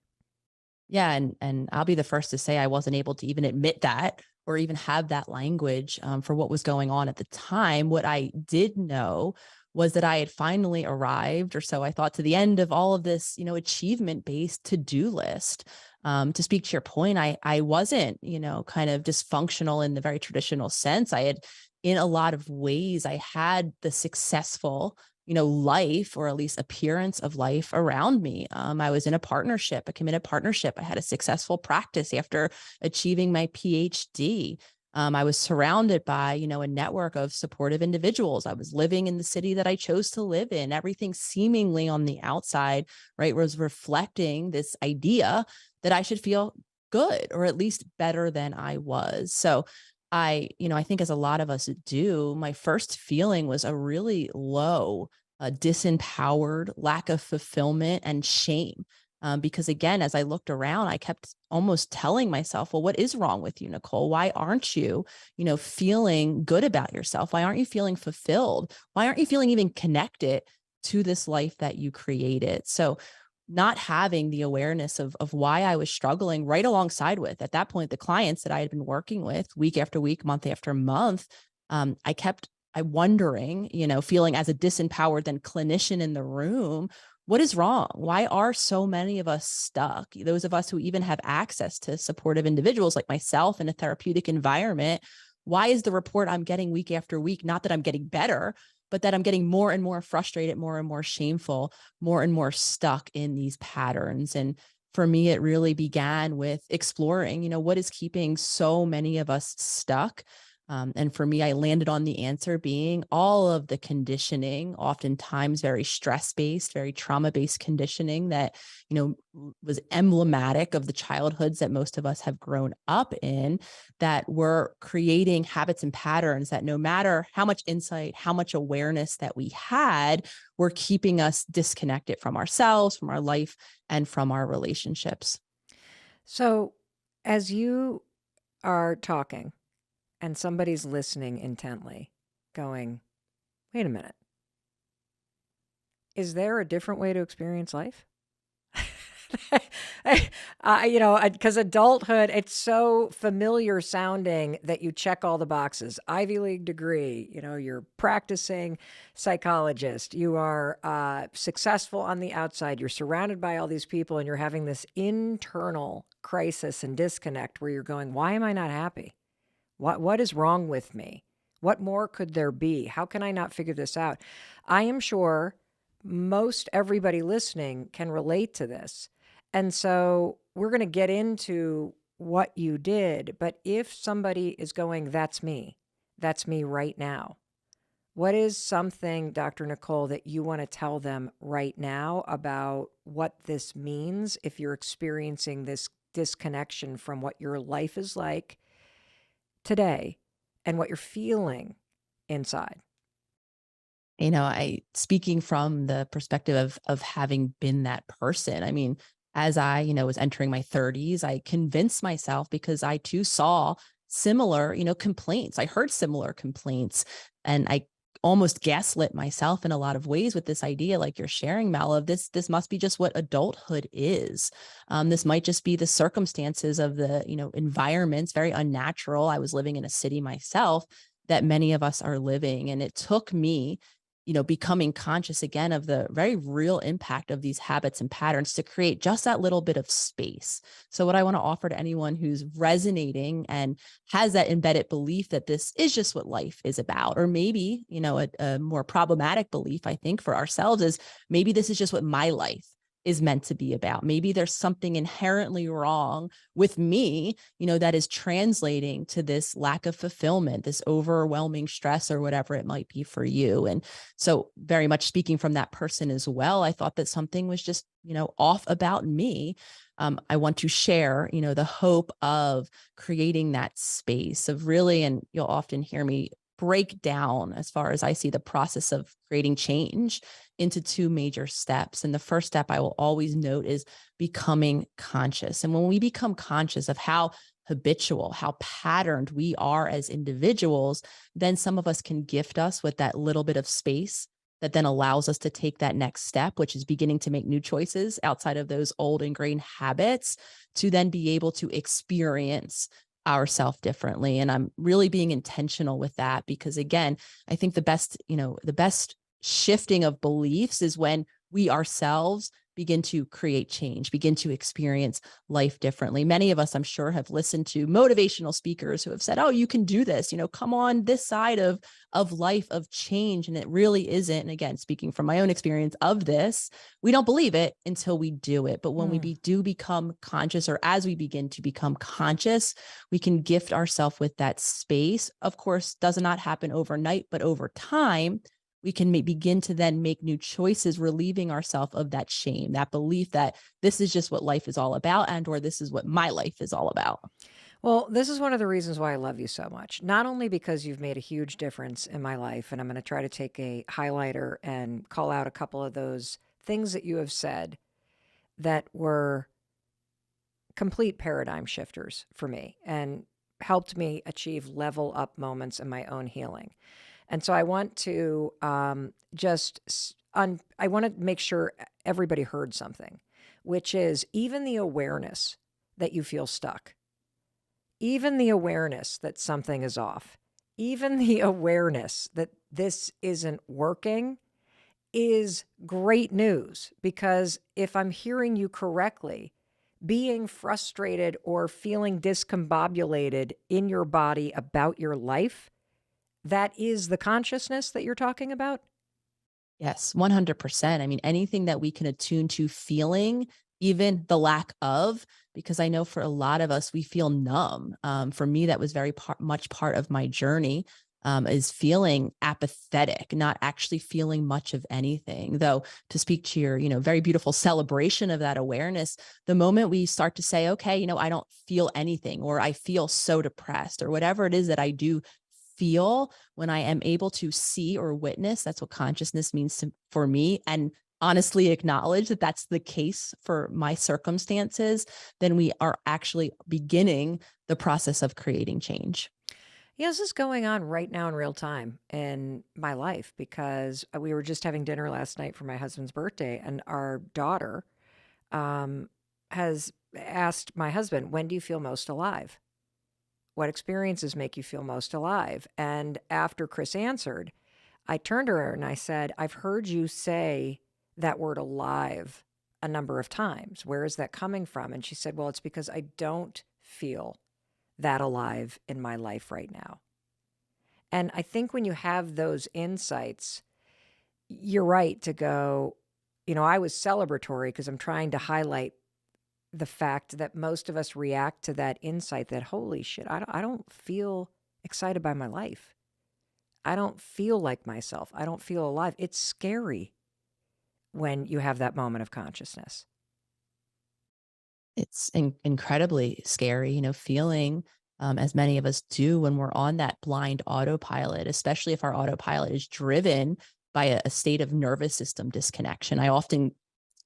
Yeah, and I'll be the first to say I wasn't able to even admit that or even have that language for what was going on at the time. What I did know was that I had finally arrived, or so I thought, to the end of all of this, achievement based to do list. To speak to your point, I wasn't, kind of dysfunctional in the very traditional sense. I had, in a lot of ways, I had the successful life, or at least appearance of life around me. I was in a partnership, a committed partnership. I had a successful practice after achieving my PhD. I was surrounded by, a network of supportive individuals. I was living in the city that I chose to live in. Everything seemingly on the outside, right, was reflecting this idea that I should feel good, or at least better than I was. So I think as a lot of us do, my first feeling was a really low, disempowered, lack of fulfillment and shame. Because again, as I looked around, I kept almost telling myself, well, what is wrong with you, Nicole? Why aren't you, feeling good about yourself? Why aren't you feeling fulfilled? Why aren't you feeling even connected to this life that you created? So not having the awareness of why I was struggling right alongside with, at that point, the clients that I had been working with week after week, month after month, I wondering, feeling as a disempowered then clinician in the room, what is wrong? Why are so many of us stuck? Those of us who even have access to supportive individuals like myself in a therapeutic environment, why is the report I'm getting week after week not that I'm getting better, but that I'm getting more and more frustrated, more and more shameful, more and more stuck in these patterns? And for me, it really began with exploring, what is keeping so many of us stuck. And for me, I landed on the answer being all of the conditioning, oftentimes very stress based, very trauma based conditioning that, was emblematic of the childhoods that most of us have grown up in, that were creating habits and patterns that no matter how much insight, how much awareness that we had, were keeping us disconnected from ourselves, from our life, and from our relationships. So, as you are talking and somebody's listening intently, going, wait a minute, is there a different way to experience life? Because adulthood, it's so familiar sounding that you check all the boxes. Ivy League degree, you're practicing psychologist, you are successful on the outside, you're surrounded by all these people, and you're having this internal crisis and disconnect where you're going, why am I not happy? What is wrong with me? What more could there be? How can I not figure this out? I am sure most everybody listening can relate to this. And so we're going to get into what you did. But if somebody is going, that's me right now. What is something, Dr. Nicole, that you want to tell them right now about what this means if you're experiencing this disconnection from what your life is like today and what you're feeling inside? I speaking from the perspective of having been that person. I mean, as I, was entering my 30s, I convinced myself because I too saw similar, complaints. I heard similar complaints and I almost gaslit myself in a lot of ways with this idea like you're sharing, Mel, of this must be just what adulthood is. This might just be the circumstances of the, environments, very unnatural. I was living in a city myself that many of us are living. And it took me becoming conscious again of the very real impact of these habits and patterns to create just that little bit of space. So what I want to offer to anyone who's resonating and has that embedded belief that this is just what life is about, or maybe, a more problematic belief, I think for ourselves is maybe this is just what my life is meant to be about. Maybe there's something inherently wrong with me, that is translating to this lack of fulfillment, this overwhelming stress or whatever it might be for you. And so very much speaking from that person as well, I thought that something was just, off about me. I want to share, the hope of creating that space of really, and you'll often hear me break down as far as I see the process of creating change into two major steps. And the first step I will always note is becoming conscious. And when we become conscious of how habitual, how patterned we are as individuals, then some of us can gift us with that little bit of space that then allows us to take that next step, which is beginning to make new choices outside of those old ingrained habits to then be able to experience ourselves differently. And I'm really being intentional with that because again, I think the best shifting of beliefs is when we ourselves begin to create change, begin to experience life differently. Many of us, I'm sure, have listened to motivational speakers who have said, oh, you can do this, come on this side of life of change. And it really isn't. And again, speaking from my own experience of this, we don't believe it until we do it. But when we do become conscious, or as we begin to become conscious, we can gift ourselves with that space. Of course, does not happen overnight, but over time, we can begin to then make new choices, relieving ourselves of that shame, that belief that this is just what life is all about, and or this is what my life is all about. Well, this is one of the reasons why I love you so much. Not only because you've made a huge difference in my life, and I'm going to try to take a highlighter and call out a couple of those things that you have said that were complete paradigm shifters for me and helped me achieve level up moments in my own healing. And so I want to I want to make sure everybody heard something, which is even the awareness that you feel stuck, even the awareness that something is off, even the awareness that this isn't working is great news. Because if I'm hearing you correctly, being frustrated or feeling discombobulated in your body about your life, that is the consciousness that you're talking about? Yes, 100%. I mean, anything that we can attune to feeling, even the lack of, because I know for a lot of us, we feel numb. For me, that was very much part of my journey, is feeling apathetic, not actually feeling much of anything. Though, to speak to your, very beautiful celebration of that awareness, the moment we start to say, okay, I don't feel anything, or I feel so depressed, or whatever it is that I do feel, when I am able to see or witness, that's what consciousness means for me, and honestly acknowledge that that's the case for my circumstances, then we are actually beginning the process of creating change. Yeah, this is going on right now in real time in my life because we were just having dinner last night for my husband's birthday, and our daughter um, has asked my husband, "When do you feel most alive? What experiences make you feel most alive?" And after Chris answered, I turned to her and I said, "I've heard you say that word alive a number of times. Where is that coming from?" And she said, "Well, it's because I don't feel that alive in my life right now." And I think when you have those insights, you're right to go, I was celebratory because I'm trying to highlight the fact that most of us react to that insight that, holy shit, I don't feel excited by my life. I don't feel like myself. I don't feel alive. It's scary when you have that moment of consciousness. It's incredibly scary, feeling as many of us do when we're on that blind autopilot, especially if our autopilot is driven by a state of nervous system disconnection. I often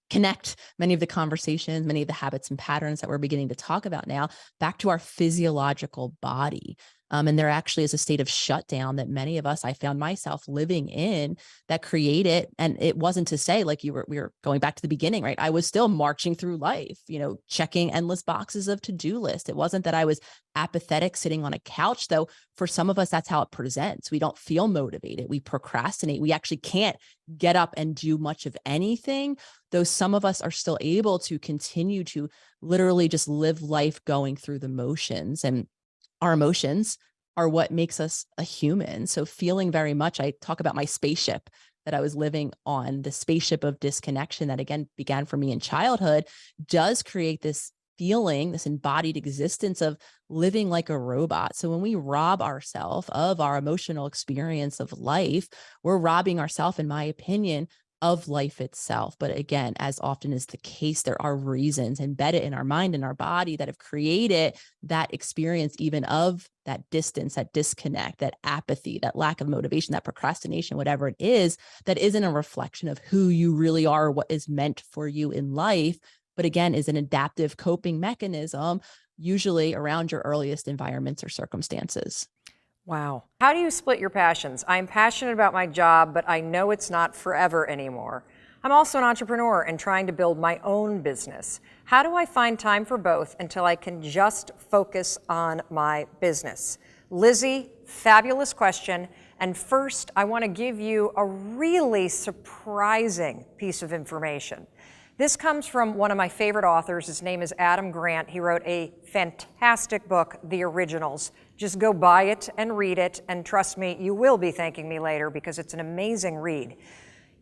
connect many of the conversations, many of the habits and patterns that we're beginning to talk about now back to our physiological body. And there actually is a state of shutdown that many of us, I found myself living in, that created, and it wasn't to say like we were going back to the beginning, right? I was still marching through life, checking endless boxes of to-do list. It wasn't that I was apathetic sitting on a couch, though. For some of us, that's how it presents. We don't feel motivated. We procrastinate. We actually can't get up and do much of anything, though some of us are still able to continue to literally just live life going through the motions. And our emotions are what makes us a human. So feeling very much, I talk about my spaceship that I was living on, the spaceship of disconnection that again began for me in childhood, does create this feeling, this embodied existence of living like a robot. So when we rob ourselves of our emotional experience of life, we're robbing ourselves, in my opinion, of life itself. But again, as often is the case, there are reasons embedded in our mind and our body that have created that experience, even of that distance, that disconnect, that apathy, that lack of motivation, that procrastination, whatever it is, that isn't a reflection of who you really are, what is meant for you in life, but again, is an adaptive coping mechanism, usually around your earliest environments or circumstances. Wow. How do you split your passions? I'm passionate about my job, but I know it's not forever anymore. I'm also an entrepreneur and trying to build my own business. How do I find time for both until I can just focus on my business? Lizzie, fabulous question. And first, I want to give you a really surprising piece of information. This comes from one of my favorite authors. His name is Adam Grant. He wrote a fantastic book, The Originals. Just go buy it and read it, and trust me, you will be thanking me later because it's an amazing read.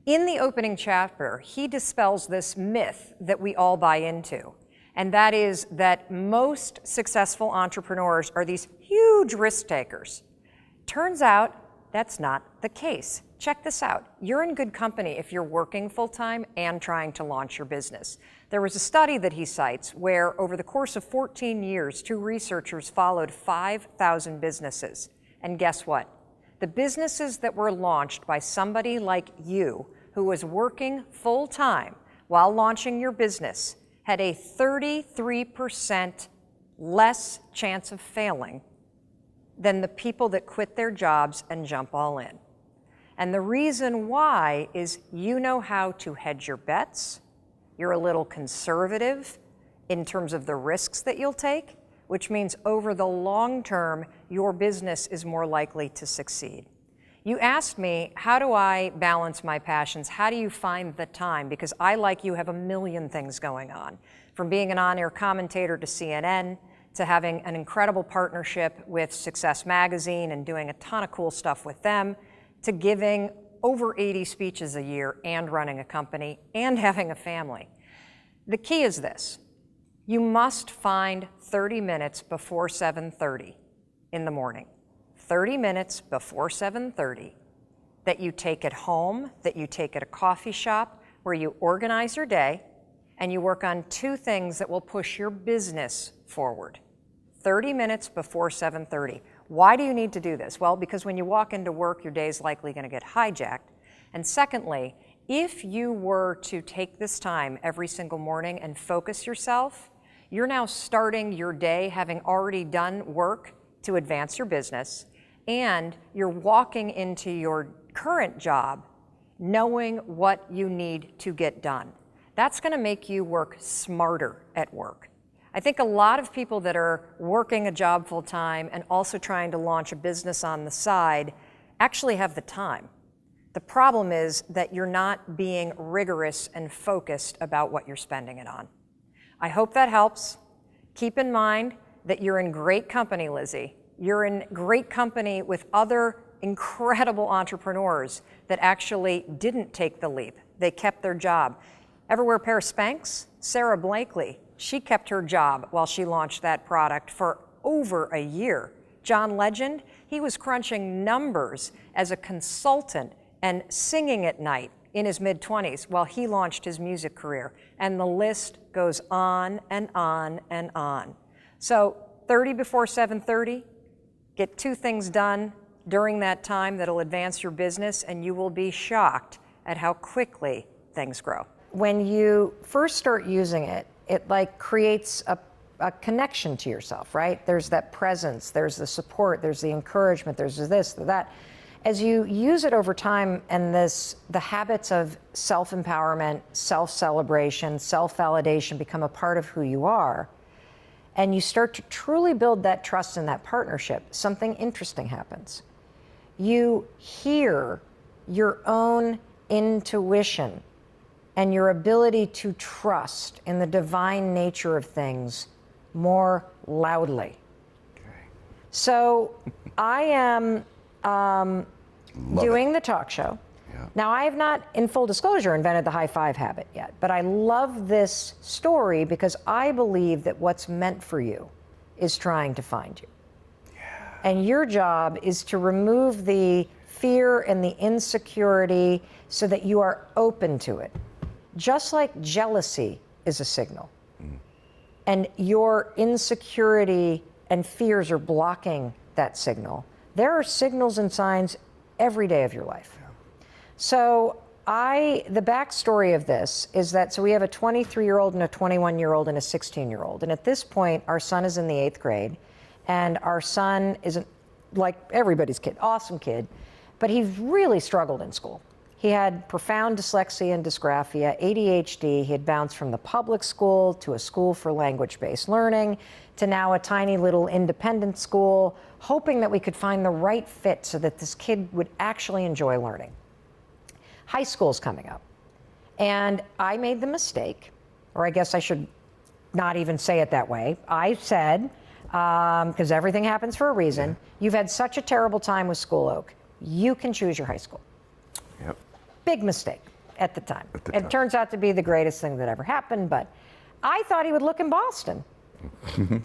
In the opening chapter, he dispels this myth that we all buy into, and that is that most successful entrepreneurs are these huge risk takers. Turns out that's not the case. Check this out. You're in good company if you're working full-time and trying to launch your business. There was a study that he cites where over the course of 14 years, 2 researchers followed 5,000 businesses. And guess what? The businesses that were launched by somebody like you who was working full-time while launching your business had a 33% less chance of failing than the people that quit their jobs and jump all in. And the reason why is you know how to hedge your bets. You're a little conservative in terms of the risks that you'll take, which means over the long term, your business is more likely to succeed. You asked me, how do I balance my passions? How do you find the time? Because I, like you, have a million things going on. From being an on-air commentator to CNN, to having an incredible partnership with Success Magazine and doing a ton of cool stuff with them, to giving over 80 speeches a year and running a company and having a family. The key is this. You must find 30 minutes before 7:30 in the morning. 30 minutes before 7:30 that you take at home, that you take at a coffee shop, where you organize your day and you work on 2 things that will push your business forward. 30 minutes before 7:30. Why do you need to do this? Well, because when you walk into work, your day is likely going to get hijacked. And secondly, If you were to take this time every single morning and focus yourself, you're now starting your day having already done work to advance your business, and you're walking into your current job knowing what you need to get done. That's going to make you work smarter at work. I think a lot of people that are working a job full time and also trying to launch a business on the side actually have the time. The problem is that you're not being rigorous and focused about what you're spending it on. I hope that helps. Keep in mind that you're in great company, Lizzie. You're in great company with other incredible entrepreneurs that actually didn't take the leap. They kept their job. Ever wear a pair of Spanx? Sarah Blakely, she kept her job while she launched that product for over a year. John Legend, he was crunching numbers as a consultant and singing at night in his mid-20s while he launched his music career. And the list goes on and on and on. So 30 before 7:30, get 2 things done during that time that'll advance your business, and you will be shocked at how quickly things grow. When you first start using it, it like creates a connection to yourself, right? There's that presence, there's the support, there's the encouragement, there's this, that. As you use it over time and the habits of self-empowerment, self-celebration, self-validation become a part of who you are, and you start to truly build that trust in that partnership, something interesting happens. You hear your own intuition and your ability to trust in the divine nature of things more loudly. Okay. So I am doing the talk show. Yeah. Now, I have not, in full disclosure, invented the high five habit yet, but I love this story because I believe that what's meant for you is trying to find you. Yeah. And your job is to remove the fear and the insecurity so that you are open to it. Just like jealousy is a signal, and your insecurity and fears are blocking that signal, there are signals and signs every day of your life. Yeah. So the backstory of this is that, so we have a 23-year-old and a 21-year-old and a 16-year-old. And at this point, our son is in the 8th grade, and our son isn't like everybody's kid, awesome kid, but he really struggled in school. He had profound dyslexia and dysgraphia, ADHD. He had bounced from the public school to a school for language-based learning to now a tiny little independent school, hoping that we could find the right fit so that this kid would actually enjoy learning. High school's coming up. And I made the mistake, or I guess I should not even say it that way. I said, because everything happens for a reason, you've had such a terrible time with School Oak, you can choose your high school. Yep. Big mistake at the time. It turns out to be the greatest thing that ever happened, but I thought he would look in Boston.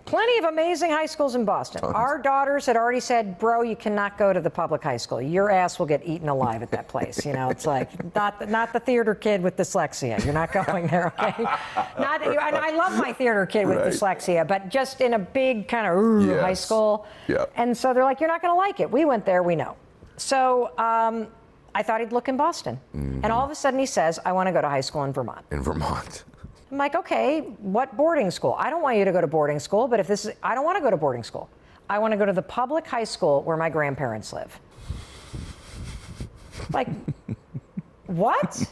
Plenty of amazing high schools in Boston. Our daughters had already said, bro, you cannot go to the public high school. Your ass will get eaten alive at that place. You know, it's like, not the theater kid with dyslexia. You're not going there, okay? And I love my theater kid with dyslexia, but just in a big kind of high school. Yep. And so they're like, you're not going to like it. We went there, we know. So I thought he'd look in Boston. Mm-hmm. And all of a sudden he says, I want to go to high school in Vermont. In Vermont. I'm like, okay, what boarding school? I don't want you to go to boarding school, but I don't want to go to boarding school. I want to go to the public high school where my grandparents live. Like, what?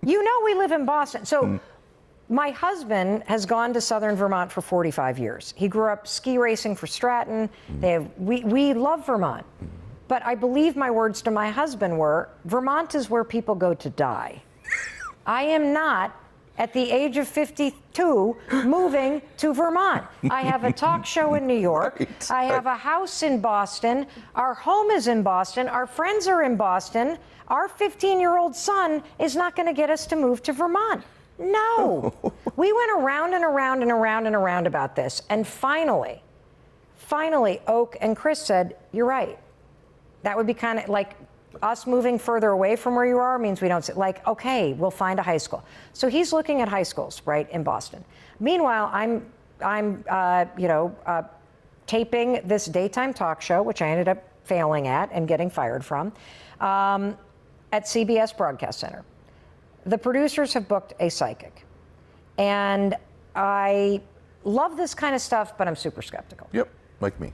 You know we live in Boston. So my husband has gone to Southern Vermont for 45 years. He grew up ski racing for Stratton. We love Vermont. But I believe my words to my husband were, Vermont is where people go to die. I am not, at the age of 52, moving to Vermont. I have a talk show in New York. Right. I have a house in Boston. Our home is in Boston. Our friends are in Boston. Our 15-year-old son is not going to get us to move to Vermont. No. We went around and around and around and around about this. And finally, Oak and Chris said, you're right. That would be kind of like us moving further away from where you are means we don't, like, okay, we'll find a high school. So he's looking at high schools, right, in Boston. Meanwhile, I'm taping this daytime talk show, which I ended up failing at and getting fired from, at CBS Broadcast Center. the producers have booked a psychic. And I love this kind of stuff, but I'm super skeptical. Yep, like me.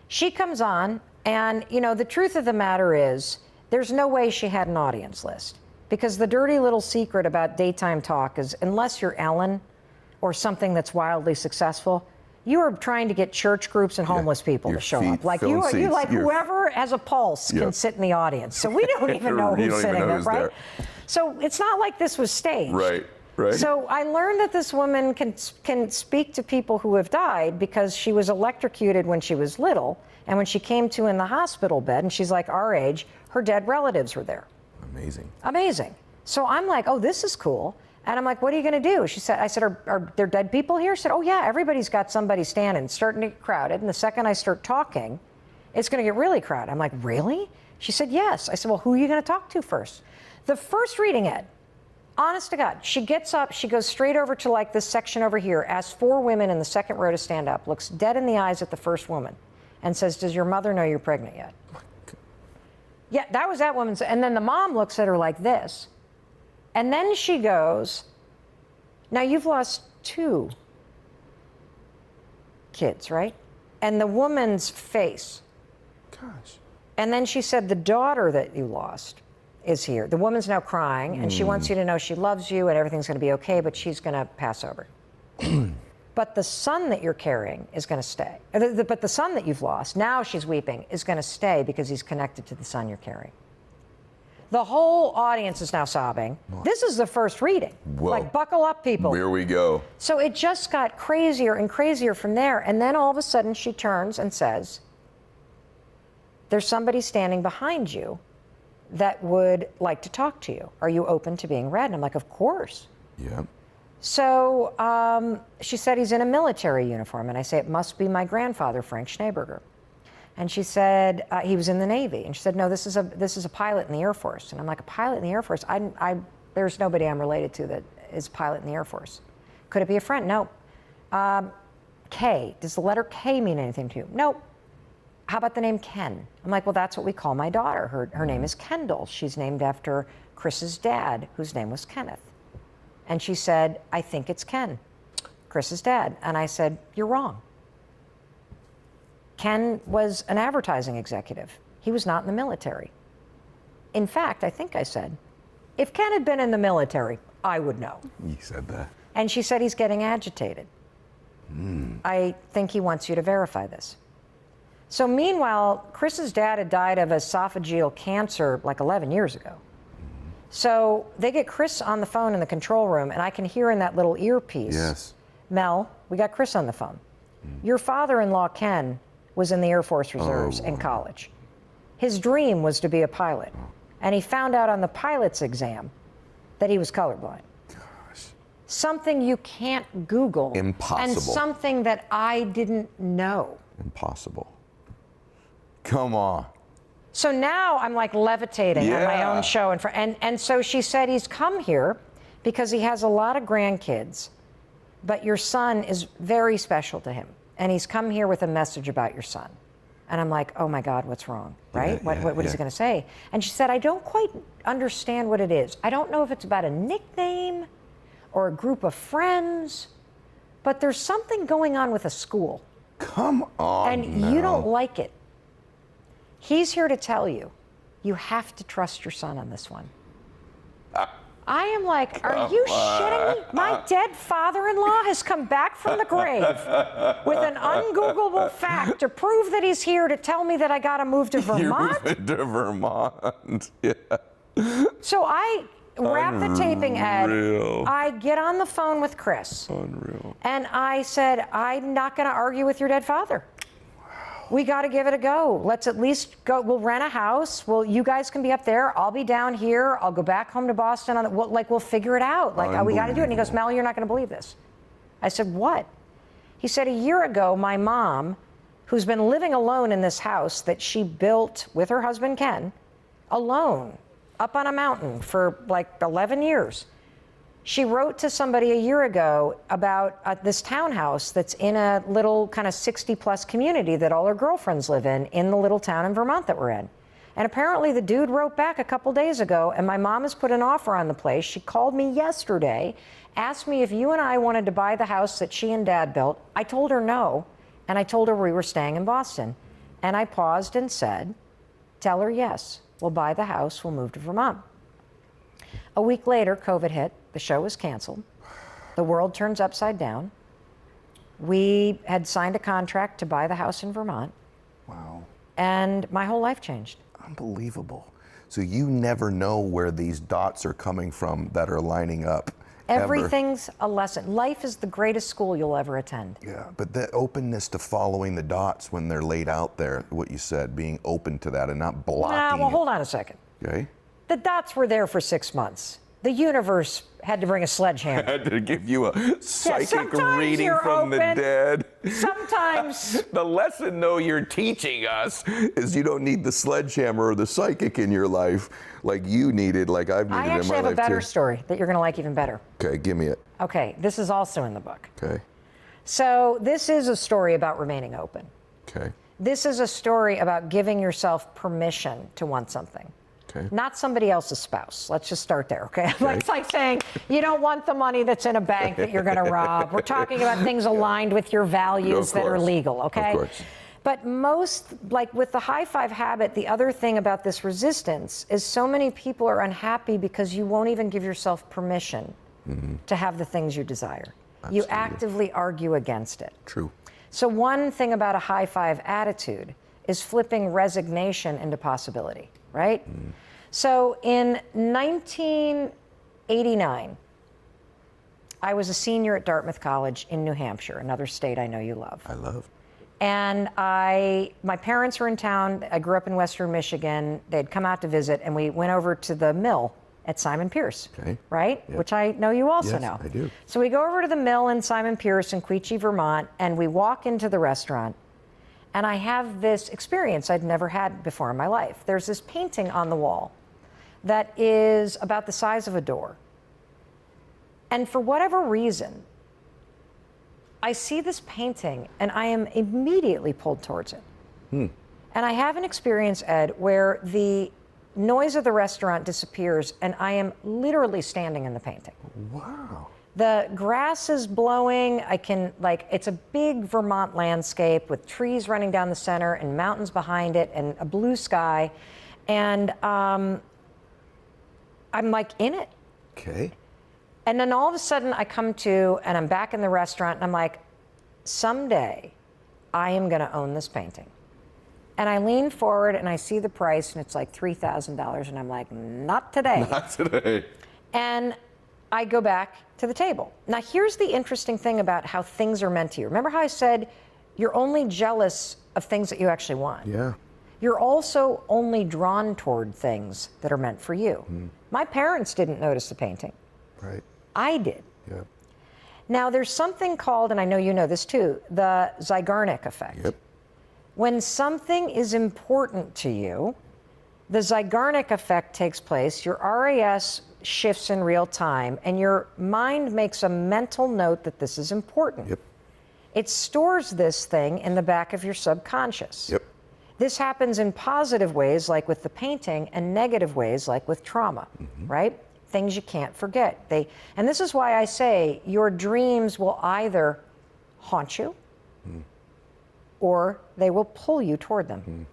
She comes on, and, you know, the truth of the matter is, there's no way she had an audience list. Because the dirty little secret about daytime talk is, unless you're Ellen or something that's wildly successful, you are trying to get church groups and homeless people to show up. Like you like whoever has a pulse can sit in the audience. So we don't even know who's sitting there, right? So it's not like this was staged. Right. Right. So I learned that this woman can speak to people who have died because she was electrocuted when she was little, and when she came to in the hospital bed, and she's like our age, her dead relatives were there. Amazing. Amazing. So I'm like, oh, this is cool. And I'm like, what are you going to do? I said, are there dead people here? She said, oh, yeah, everybody's got somebody standing. It's starting to get crowded. And the second I start talking, it's going to get really crowded. I'm like, really? She said, yes. I said, well, who are you going to talk to first? The first reading, Ed, honest to God, she gets up, she goes straight over to like this section over here, asks 4 women in the second row to stand up, looks dead in the eyes at the first woman, and says, does your mother know you're pregnant yet? Yeah, that was that woman's. And then the mom looks at her like this. And then she goes, now you've lost 2 kids, right? And the woman's face. Gosh. And then she said, the daughter that you lost is here. The woman's now crying, and she wants you to know she loves you and everything's going to be okay, but she's going to pass over. But the son that you're carrying is going to stay. But the son that you've lost, now she's weeping, is going to stay because he's connected to the son you're carrying. The whole audience is now sobbing. This is the first reading. Whoa. Like, buckle up, people. Here we go. So it just got crazier and crazier from there. And then all of a sudden she turns and says, there's somebody standing behind you that would like to talk to you. Are you open to being read? And I'm like, of course. Yeah. So she said he's in a military uniform. And I say, it must be my grandfather, Frank Schneeberger. And she said, he was in the Navy. And she said, no, this is a pilot in the Air Force. And I'm like, a pilot in the Air Force? There's nobody I'm related to that is a pilot in the Air Force. Could it be a friend? No. K, does the letter K mean anything to you? Nope. How about the name Ken? I'm like, well, that's what we call my daughter. Her name is Kendall. She's named after Chris's dad, whose name was Kenneth. And she said, I think it's Ken, Chris's dad. And I said, you're wrong. Ken was an advertising executive. He was not in the military. In fact, I think I said, if Ken had been in the military, I would know. You said that. And she said, he's getting agitated. I think he wants you to verify this. So meanwhile, Chris's dad had died of esophageal cancer like 11 years ago. So they get Chris on the phone in the control room, and I can hear in that little earpiece, Yes. Mel, we got Chris on the phone. Your father-in-law, Ken, was in the Air Force Reserves in college. His dream was to be a pilot. And he found out on the pilot's exam that he was colorblind. Gosh. Something you can't Google. Impossible. And something that I didn't know. Impossible. Come on. So now I'm like levitating on my own show. And so she said, he's come here because he has a lot of grandkids, but your son is very special to him. And he's come here with a message about your son. And I'm like, oh my God, what's wrong, right? What is he going to say? And she said, I don't quite understand what it is. I don't know if it's about a nickname or a group of friends, but there's something going on with a school. Come on. And you don't like it. He's here to tell you, you have to trust your son on this one. I am like, are you shitting me? My dead father-in-law has come back from the grave with an ungoogleable fact to prove that he's here to tell me that I got to move to Vermont? You're moving to Vermont. Yeah. So I wrap the taping, Ed. Unreal. I get on the phone with Chris. Unreal. And I said, I'm not going to argue with your dead father. We got to give it a go. Let's at least go. We'll rent a house. You guys can be up there. I'll be down here. I'll go back home to Boston. We'll figure it out. We got to do it. And he goes, Mel, you're not going to believe this. I said, what? He said, a year ago, my mom, who's been living alone in this house that she built with her husband, Ken, alone, up on a mountain for like 11 years. She wrote to somebody a year ago about this townhouse that's in a little kind of 60-plus community that all her girlfriends live in the little town in Vermont that we're in. And apparently the dude wrote back a couple days ago, and my mom has put an offer on the place. She called me yesterday, asked me if you and I wanted to buy the house that she and Dad built. I told her no, and I told her we were staying in Boston. And I paused and said, tell her yes, we'll buy the house, we'll move to Vermont. A week later, COVID hit, the show was canceled, the world turns upside down. We had signed a contract to buy the house in Vermont. Wow. And my whole life changed. Unbelievable. So you never know where these dots are coming from that are lining up. Ever. Everything's a lesson. Life is the greatest school you'll ever attend. Yeah, but the openness to following the dots when they're laid out there, what you said, being open to that and not blocking Well, it. hold on a second. Okay. The dots were there for 6 months. The universe had to bring a sledgehammer. Had to give you a psychic sometimes reading you're from the open. dead. Sometimes. The lesson, though, you're teaching us is you don't need the sledgehammer or the psychic in your life like you needed, like I've needed I in my actually have a life better too. story that you're going to like even better. Okay, give me it. Okay, this is also in the book. Okay. So this is a story about remaining open. Okay. This is a story about giving yourself permission to want something. Okay. Not somebody else's spouse. Let's just start there, okay? It's like saying you don't want the money that's in a bank that you're going to rob. We're talking about things aligned with your values that are legal, okay? Of course. But most, like with the high five habit, the other thing about this resistance is so many people are unhappy because you won't even give yourself permission to have the things you desire. Absolutely. You actively argue against it. True. So one thing about a high five attitude is flipping resignation into possibility, right? So in 1989, I was a senior at Dartmouth College in New Hampshire, another state I know you love. I love. And my parents were in town. I grew up in Western Michigan. They'd come out to visit, and we went over to the mill at Simon Pierce, Okay. right? Yep. Which I know you also Yes, know. I do. So we go over to the mill in Simon Pierce in Quechee, Vermont, and we walk into the restaurant. And I have this experience I'd never had before in my life. There's this painting on the wall that is about the size of a door. And for whatever reason, I see this painting and I am immediately pulled towards it. And I have an experience, Ed, where the noise of the restaurant disappears and I am literally standing in the painting. Wow. The grass is blowing. It's a big Vermont landscape with trees running down the center and mountains behind it and a blue sky. And I'm like in it. Okay. And then all of a sudden I come to and I'm back in the restaurant and I'm like, someday I am going to own this painting. And I lean forward and I see the price and it's like $3,000 and I'm like, not today. Not today. And I go back to the table. Now, here's the interesting thing about how things are meant to you. Remember how I said you're only jealous of things that you actually want? Yeah. You're also only drawn toward things that are meant for you. My parents didn't notice the painting. Right. I did. Yeah. Now, there's something called, and I know you know this too, the Zeigarnik effect. Yep. When something is important to you, the Zeigarnik effect takes place. Your RAS shifts in real time, and your mind makes a mental note that this is important. Yep. It stores this thing in the back of your subconscious. Yep. This happens in positive ways, like with the painting, and negative ways, like with trauma, right? Things you can't forget. And this is why I say your dreams will either haunt you or they will pull you toward them.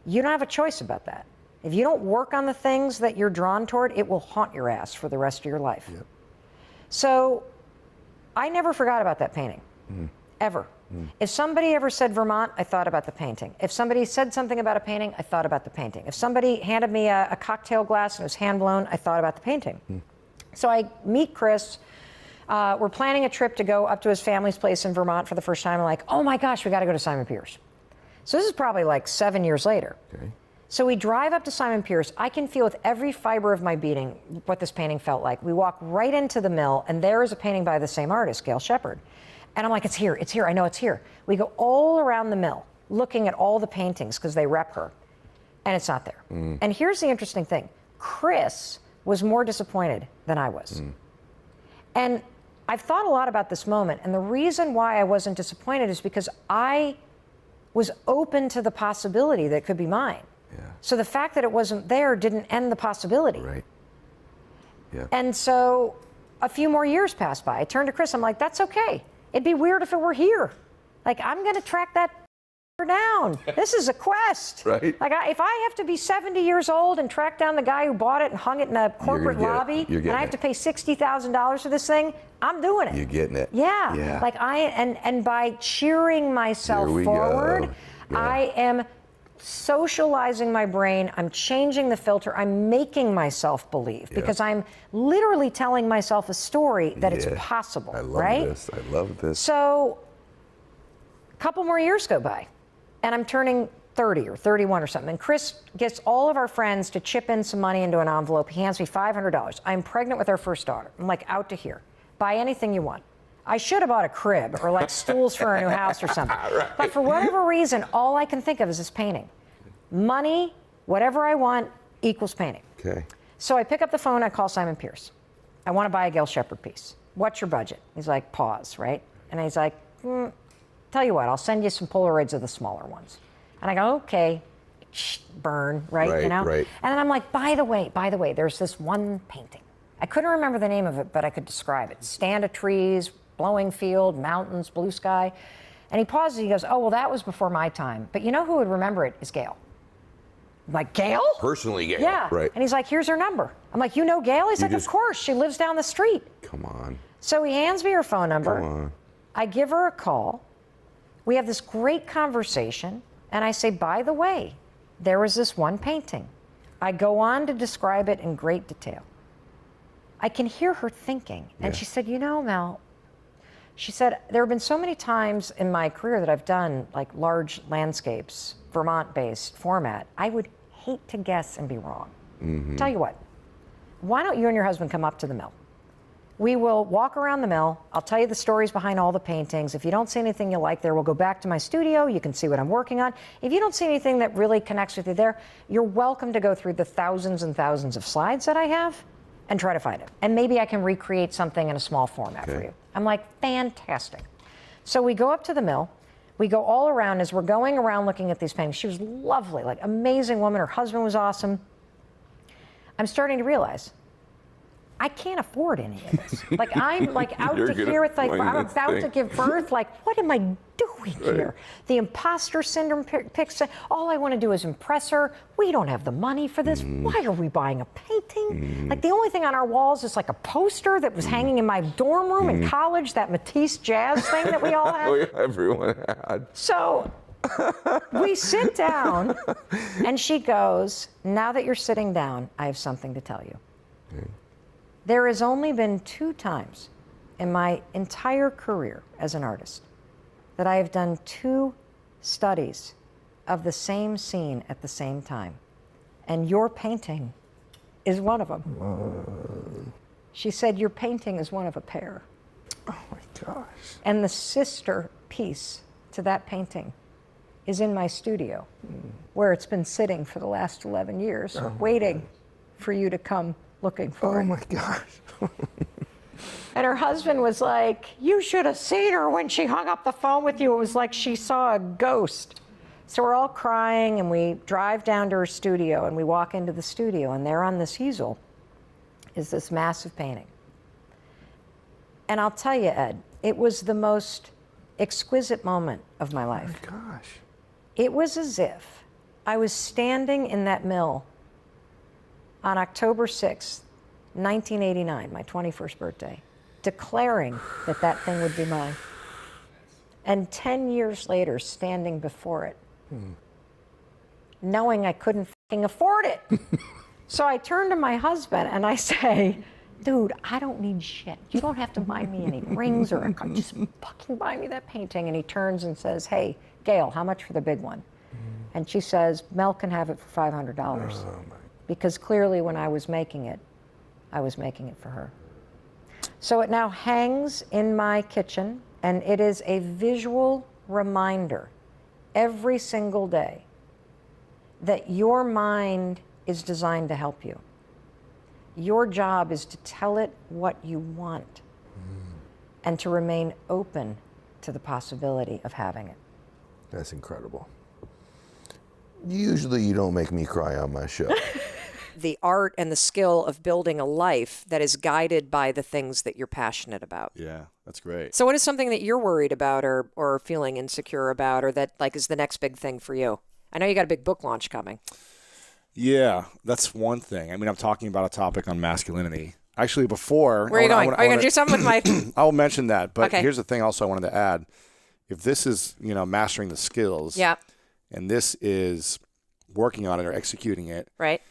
You don't have a choice about that. If you don't work on the things that you're drawn toward, it will haunt your ass for the rest of your life. Yep. So I never forgot about that painting, ever. If somebody ever said Vermont, I thought about the painting. If somebody said something about a painting, I thought about the painting. If somebody handed me a cocktail glass and it was hand blown, I thought about the painting. So I meet Chris. We're planning a trip to go up to his family's place in Vermont for the first time. I'm like, oh my gosh, we got to go to Simon Pierce. So this is probably like 7 years later. Okay. So we drive up to Simon Pierce. I can feel with every fiber of my being what this painting felt like. We walk right into the mill, and there is a painting by the same artist, Gail Shepard. And I'm like, it's here, I know it's here. We go all around the mill, looking at all the paintings, because they rep her, and it's not there. And here's the interesting thing. Chris was more disappointed than I was. And I've thought a lot about this moment, and the reason why I wasn't disappointed is because I was open to the possibility that it could be mine. Yeah. So the fact that it wasn't there didn't end the possibility. Right. Yeah. And so a few more years passed by. I turned to Chris, I'm like, that's okay. It'd be weird if it were here. Like, I'm going to track that down. This is a quest. Right. Like, if I have to be 70 years old and track down the guy who bought it and hung it in a corporate lobby, and I have to pay $60,000 for this thing, I'm doing it. You're getting it. Yeah. Yeah. Like, and by cheering myself forward, Yeah. I am socializing my brain. I'm changing the filter. I'm making myself believe because I'm literally telling myself a story that it's possible. I love right? this. I love this. So a couple more years go by and I'm turning 30 or 31 or something. And Chris gets all of our friends to chip in some money into an envelope. He hands me $500. I'm pregnant with our first daughter. I'm like, out to here. Buy anything you want. I should have bought a crib or like stools for our new house or something. Right. But for whatever reason, all I can think of is this painting. Money, whatever I want, equals painting. Okay. So I pick up the phone, I call Simon Pierce. I want to buy a Gail Shepherd piece. What's your budget? He's like, pause, right? And he's like, tell you what, I'll send you some Polaroids of the smaller ones. And I go, okay, burn, right? You know? Right. And then I'm like, by the way, there's this one painting. I couldn't remember the name of it, but I could describe it. Stand of trees, blowing field, mountains, blue sky. And he pauses, he goes, oh, well, that was before my time. But you know who would remember it is Gail. I'm like, Gail? Personally, Gail. Yeah. Right. And he's like, here's her number. I'm like, you know Gail? He's like, of course, she lives down the street. Come on. So he hands me her phone number. Come on. I give her a call. We have this great conversation. And I say, by the way, there was this one painting. I go on to describe it in great detail. I can hear her thinking. And she said, you know, Mel, she said, there have been so many times in my career that I've done like large landscapes, Vermont-based format. I would hate to guess and be wrong. Tell you what, why don't you and your husband come up to the mill? We will walk around the mill. I'll tell you the stories behind all the paintings. If you don't see anything you like there, we'll go back to my studio. You can see what I'm working on. If you don't see anything that really connects with you there, you're welcome to go through the thousands and thousands of slides that I have and try to find it. And maybe I can recreate something in a small format for you. I'm like, fantastic. So we go up to the mill. We go all around. As we're going around looking at these paintings, she was lovely, like amazing woman. Her husband was awesome. I'm starting to realize I can't afford any of this. Like I'm like out to here with like I'm about to give birth. Like what am I doing here? The imposter syndrome picks. All I want to do is impress her. We don't have the money for this. Why are we buying a painting? Like the only thing on our walls is like a poster that was hanging in my dorm room in college. That Matisse jazz thing that we all had. Oh, yeah, everyone had. So we sit down, and she goes, "Now that you're sitting down, I have something to tell you." There has only been 2 times in my entire career as an artist that I have done 2 studies of the same scene at the same time. And your painting is one of them. She said, your painting is one of a pair. Oh my gosh. And the sister piece to that painting is in my studio, where it's been sitting for the last 11 years, waiting for you to come looking for it. Oh my gosh. And her husband was like, you should have seen her when she hung up the phone with you. It was like she saw a ghost. So we're all crying and we drive down to her studio and we walk into the studio and there on this easel is this massive painting. And I'll tell you, Ed, it was the most exquisite moment of my life. Oh my gosh. It was as if I was standing in that mill on October 6th, 1989, my 21st birthday, declaring that that thing would be mine. And 10 years later, standing before it, knowing I couldn't fucking afford it. So I turn to my husband and I say, dude, I don't need shit. You don't have to buy me any rings or just fucking buy me that painting. And he turns and says, hey, Gail, how much for the big one? And she says, Mel can have it for $500. Because clearly when I was making it for her. So it now hangs in my kitchen, and it is a visual reminder every single day that your mind is designed to help you. Your job is to tell it what you want and to remain open to the possibility of having it. That's incredible. Usually you don't make me cry on my show. The art and the skill of building a life that is guided by the things that you're passionate about. Yeah, that's great. So what is something that you're worried about or feeling insecure about, or that like is the next big thing for you? I know you got a big book launch coming. Yeah, that's one thing. I mean, I'm talking about a topic on masculinity. Actually, before... Where are you going? Are you going to do something with my... I'll mention that, but Okay. here's the thing also I wanted to add. If this is, mastering the skills, Yeah, and this is working on it or executing it, right.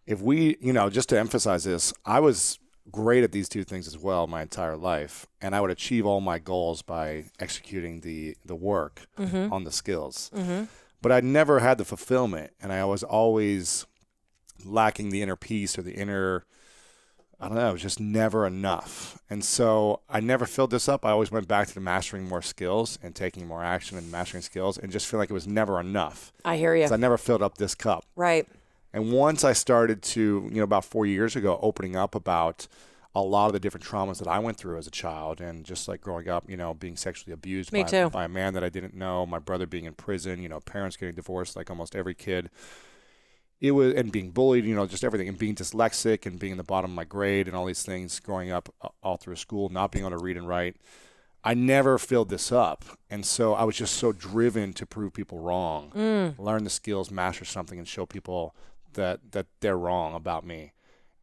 if we, just to emphasize this, I was great at these two things as well my entire life, and I would achieve all my goals by executing the work on the skills. But I never had the fulfillment, and I was always lacking the inner peace or the inner, I don't know, it was just never enough. And so I never filled this up. I always went back to the mastering more skills and taking more action and mastering skills, and just feel like it was never enough. I hear you. 'Cause I never filled up this cup. Right. And once I started to, about 4 years ago, opening up about a lot of the different traumas that I went through as a child, and just like growing up, being sexually abused Me too. by a man that I didn't know, my brother being in prison, parents getting divorced like almost every kid. It was, and being bullied, just everything, and being dyslexic and being in the bottom of my grade and all these things growing up all through school, not being able to read and write. I never filled this up. And so I was just so driven to prove people wrong, learn the skills, master something, and show people that they're wrong about me.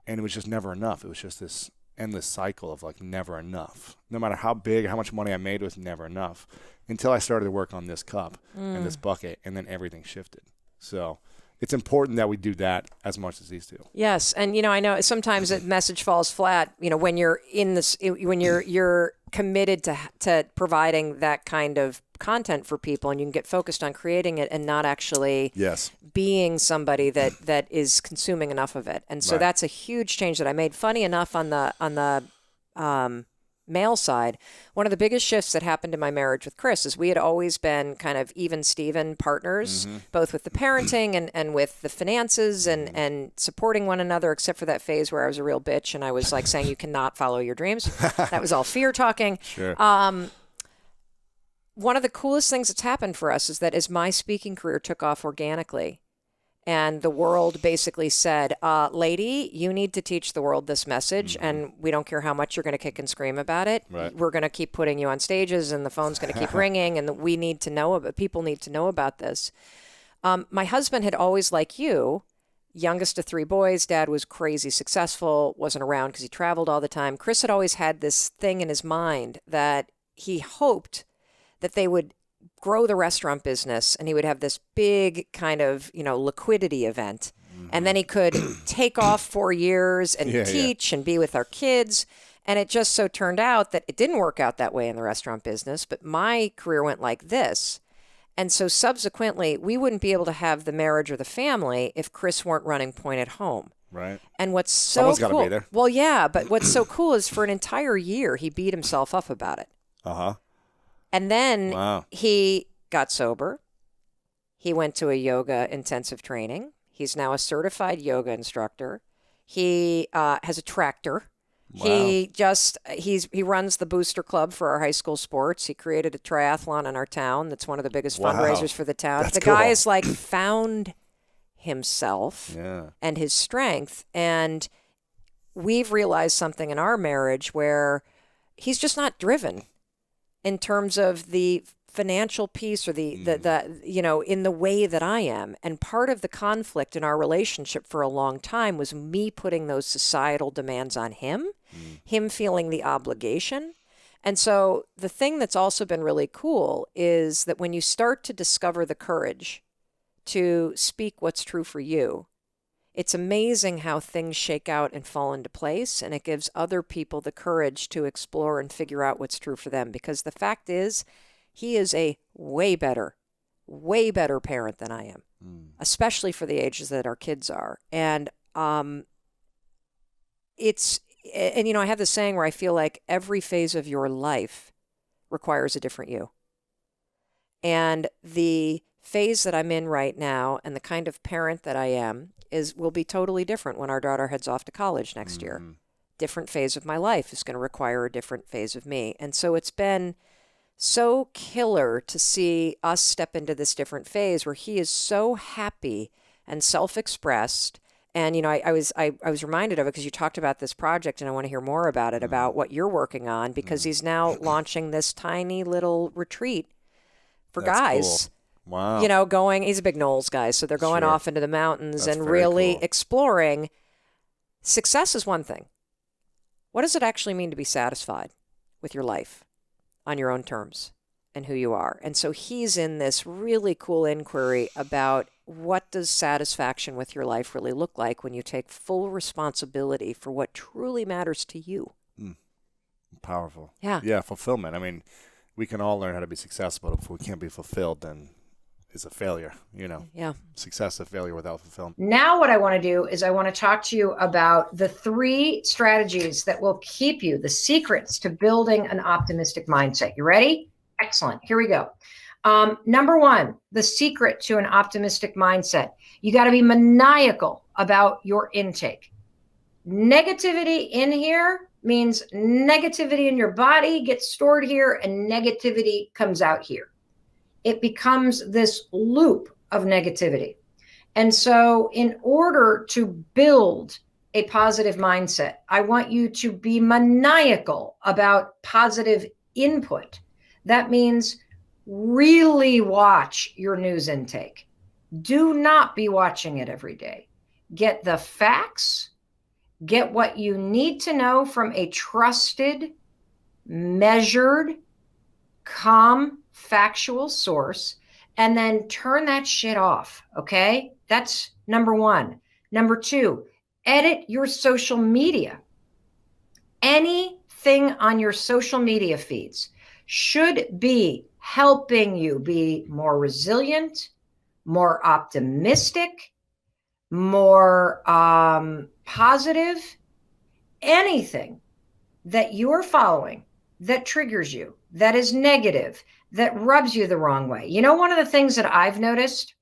And it was just never enough. It was just this endless cycle of like never enough. No matter how big, how much money I made, it was never enough until I started to work on this cup and this bucket, and then everything shifted. So it's important that we do that as much as these two. Yes, and I know sometimes a message falls flat. When you're in this, when you're committed to providing that kind of content for people, and you can get focused on creating it and not actually being somebody that is consuming enough of it. And so that's a huge change that I made. Funny enough, on the male side, one of the biggest shifts that happened in my marriage with Chris is we had always been kind of even Steven partners, both with the parenting and with the finances and supporting one another, except for that phase where I was a real bitch and I was like saying you cannot follow your dreams. That was all fear talking. Sure. One of the coolest things that's happened for us is that as my speaking career took off organically, and the world basically said, lady, you need to teach the world this message, and we don't care how much you're going to kick and scream about it. Right. We're going to keep putting you on stages, and the phone's going to keep ringing, and we need to know about, people need to know about this. My husband had always, like you, youngest of 3 boys, dad was crazy successful, wasn't around because he traveled all the time. Chris had always had this thing in his mind that he hoped that they would grow the restaurant business, and he would have this big kind of, liquidity event. And then he could take off 4 years and teach and be with our kids. And it just so turned out that it didn't work out that way in the restaurant business, but my career went like this. And so subsequently, we wouldn't be able to have the marriage or the family if Chris weren't running point at home. Right. And what's so Someone's cool, gotta be there. well, yeah, but what's so cool is for an entire year, he beat himself up about it. Uh-huh. And then Wow. he got sober. He went to a yoga intensive training. He's now a certified yoga instructor. He has a tractor. Wow. He runs the booster club for our high school sports. He created a triathlon in our town. That's one of the biggest Wow. fundraisers for the town. That's the guy cool. is like found himself and his strength. And we've realized something in our marriage where he's just not driven in terms of the financial piece or the in the way that I am. And part of the conflict in our relationship for a long time was me putting those societal demands on him, him feeling the obligation. And so the thing that's also been really cool is that when you start to discover the courage to speak what's true for you, it's amazing how things shake out and fall into place, and it gives other people the courage to explore and figure out what's true for them. Because the fact is, he is a way better parent than I am, especially for the ages that our kids are. And I have this saying where I feel like every phase of your life requires a different you. And the phase that I'm in right now and the kind of parent that I am will be totally different when our daughter heads off to college next year. Different phase of my life is going to require a different phase of me. And so it's been so killer to see us step into this different phase where he is so happy and self-expressed. And I was reminded of it because you talked about this project, and I want to hear more about it, about what you're working on, because he's now launching this tiny little retreat for That's guys. cool. Wow. He's a big Knowles guy, so they're going Sure. off into the mountains That's and very really cool. exploring. Success is one thing. What does it actually mean to be satisfied with your life on your own terms and who you are? And so he's in this really cool inquiry about what does satisfaction with your life really look like when you take full responsibility for what truly matters to you. Powerful. Yeah. Yeah, fulfillment. I mean, we can all learn how to be successful, but if we can't be fulfilled, then it's a failure, Yeah. Success is failure without fulfillment. Now what I want to do is I want to talk to you about the 3 strategies that will keep you, the secrets to building an optimistic mindset. You ready? Excellent. Here we go. Number 1, the secret to an optimistic mindset. You got to be maniacal about your intake. Negativity in here means negativity in your body gets stored here and negativity comes out here. It becomes this loop of negativity. And so in order to build a positive mindset, I want you to be maniacal about positive input. That means really watch your news intake. Do not be watching it every day. Get the facts, get what you need to know from a trusted, measured, calm, factual source, and then turn that shit off, okay? That's number 1. Number 2, edit your social media. Anything on your social media feeds should be helping you be more resilient, more optimistic, more positive. Anything that you're following that triggers you, that is negative, that rubs you the wrong way. You know, one of the things that I've noticed,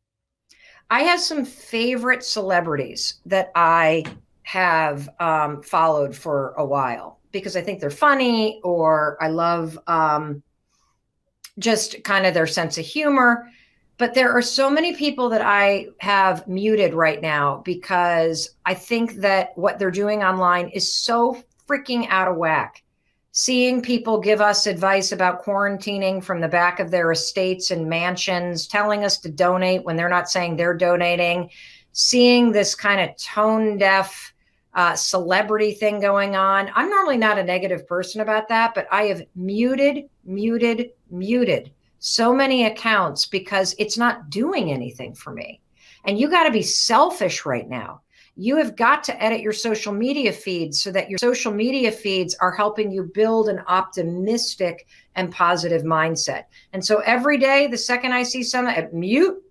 I have some favorite celebrities that I have followed for a while because I think they're funny, or I love just kind of their sense of humor. But there are so many people that I have muted right now because I think that what they're doing online is so freaking out of whack. Seeing people give us advice about quarantining from the back of their estates and mansions, telling us to donate when they're not saying they're donating, seeing this kind of tone deaf celebrity thing going on. I'm normally not a negative person about that, but I have muted so many accounts because it's not doing anything for me. And you got to be selfish right now. You have got to edit your social media feeds so that your social media feeds are helping you build an optimistic and positive mindset. And so every day, the second I see something, mute,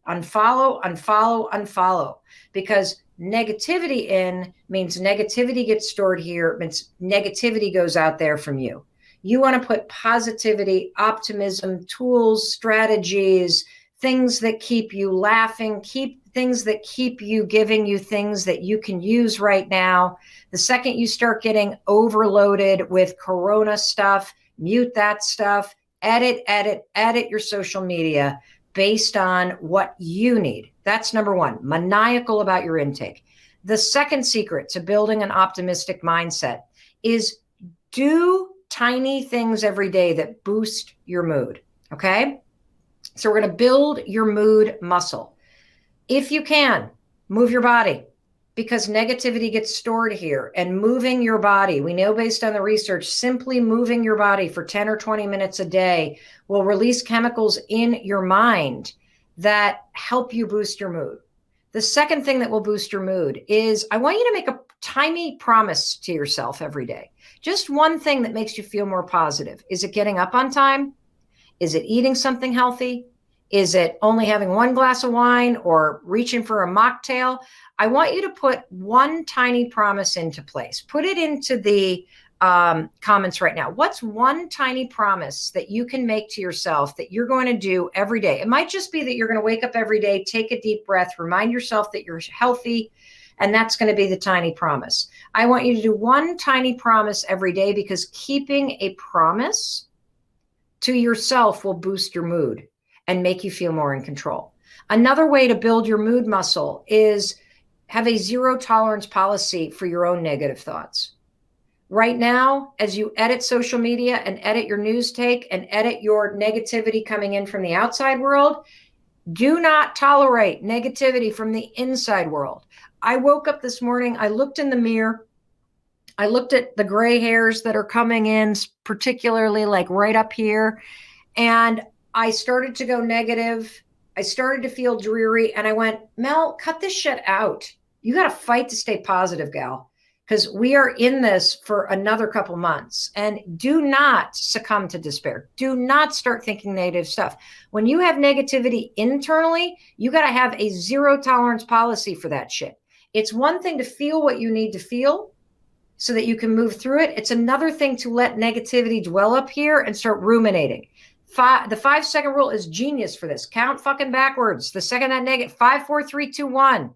unfollow, because negativity in means negativity gets stored here, means negativity goes out there from you. You want to put positivity, optimism, tools, strategies, things that keep you laughing, things that keep you giving you things that you can use right now. The second you start getting overloaded with Corona stuff, mute that stuff, edit your social media based on what you need. That's number 1, maniacal about your intake. The second secret to building an optimistic mindset is do tiny things every day that boost your mood, okay? So we're going to build your mood muscle. If you can, move your body, because negativity gets stored here. And moving your body, we know based on the research, simply moving your body for 10 or 20 minutes a day will release chemicals in your mind that help you boost your mood. The second thing that will boost your mood is I want you to make a tiny promise to yourself every day. Just one thing that makes you feel more positive. Is it getting up on time? Is it eating something healthy? Is it only having 1 glass of wine or reaching for a mocktail? I want you to put one tiny promise into place. Put it into the comments right now. What's one tiny promise that you can make to yourself that you're going to do every day? It might just be that you're going to wake up every day, take a deep breath, remind yourself that you're healthy And that's going to be the tiny promise. I want you to do one tiny promise every day, because keeping a promise to yourself will boost your mood and make you feel more in control. Another way to build your mood muscle is have a zero tolerance policy for your own negative thoughts. Right now, as you edit social media and edit your news take and edit your negativity coming in from the outside world, do not tolerate negativity from the inside world. I woke up this morning, I looked in the mirror, I looked at the gray hairs that are coming in, particularly like right up here, and I started to go negative. I started to feel dreary, and I went, Mel, cut this shit out. You got to fight to stay positive, gal, because we are in this for another couple months. And do not succumb to despair. Do not start thinking negative stuff. When you have negativity internally, you got to have a zero tolerance policy for that shit. It's one thing to feel what you need to feel so that you can move through it. It's another thing to let negativity dwell up here and start ruminating. The 5-second rule is genius for this. Count fucking backwards. The second that negative, 5, 4, 3, 2, 1.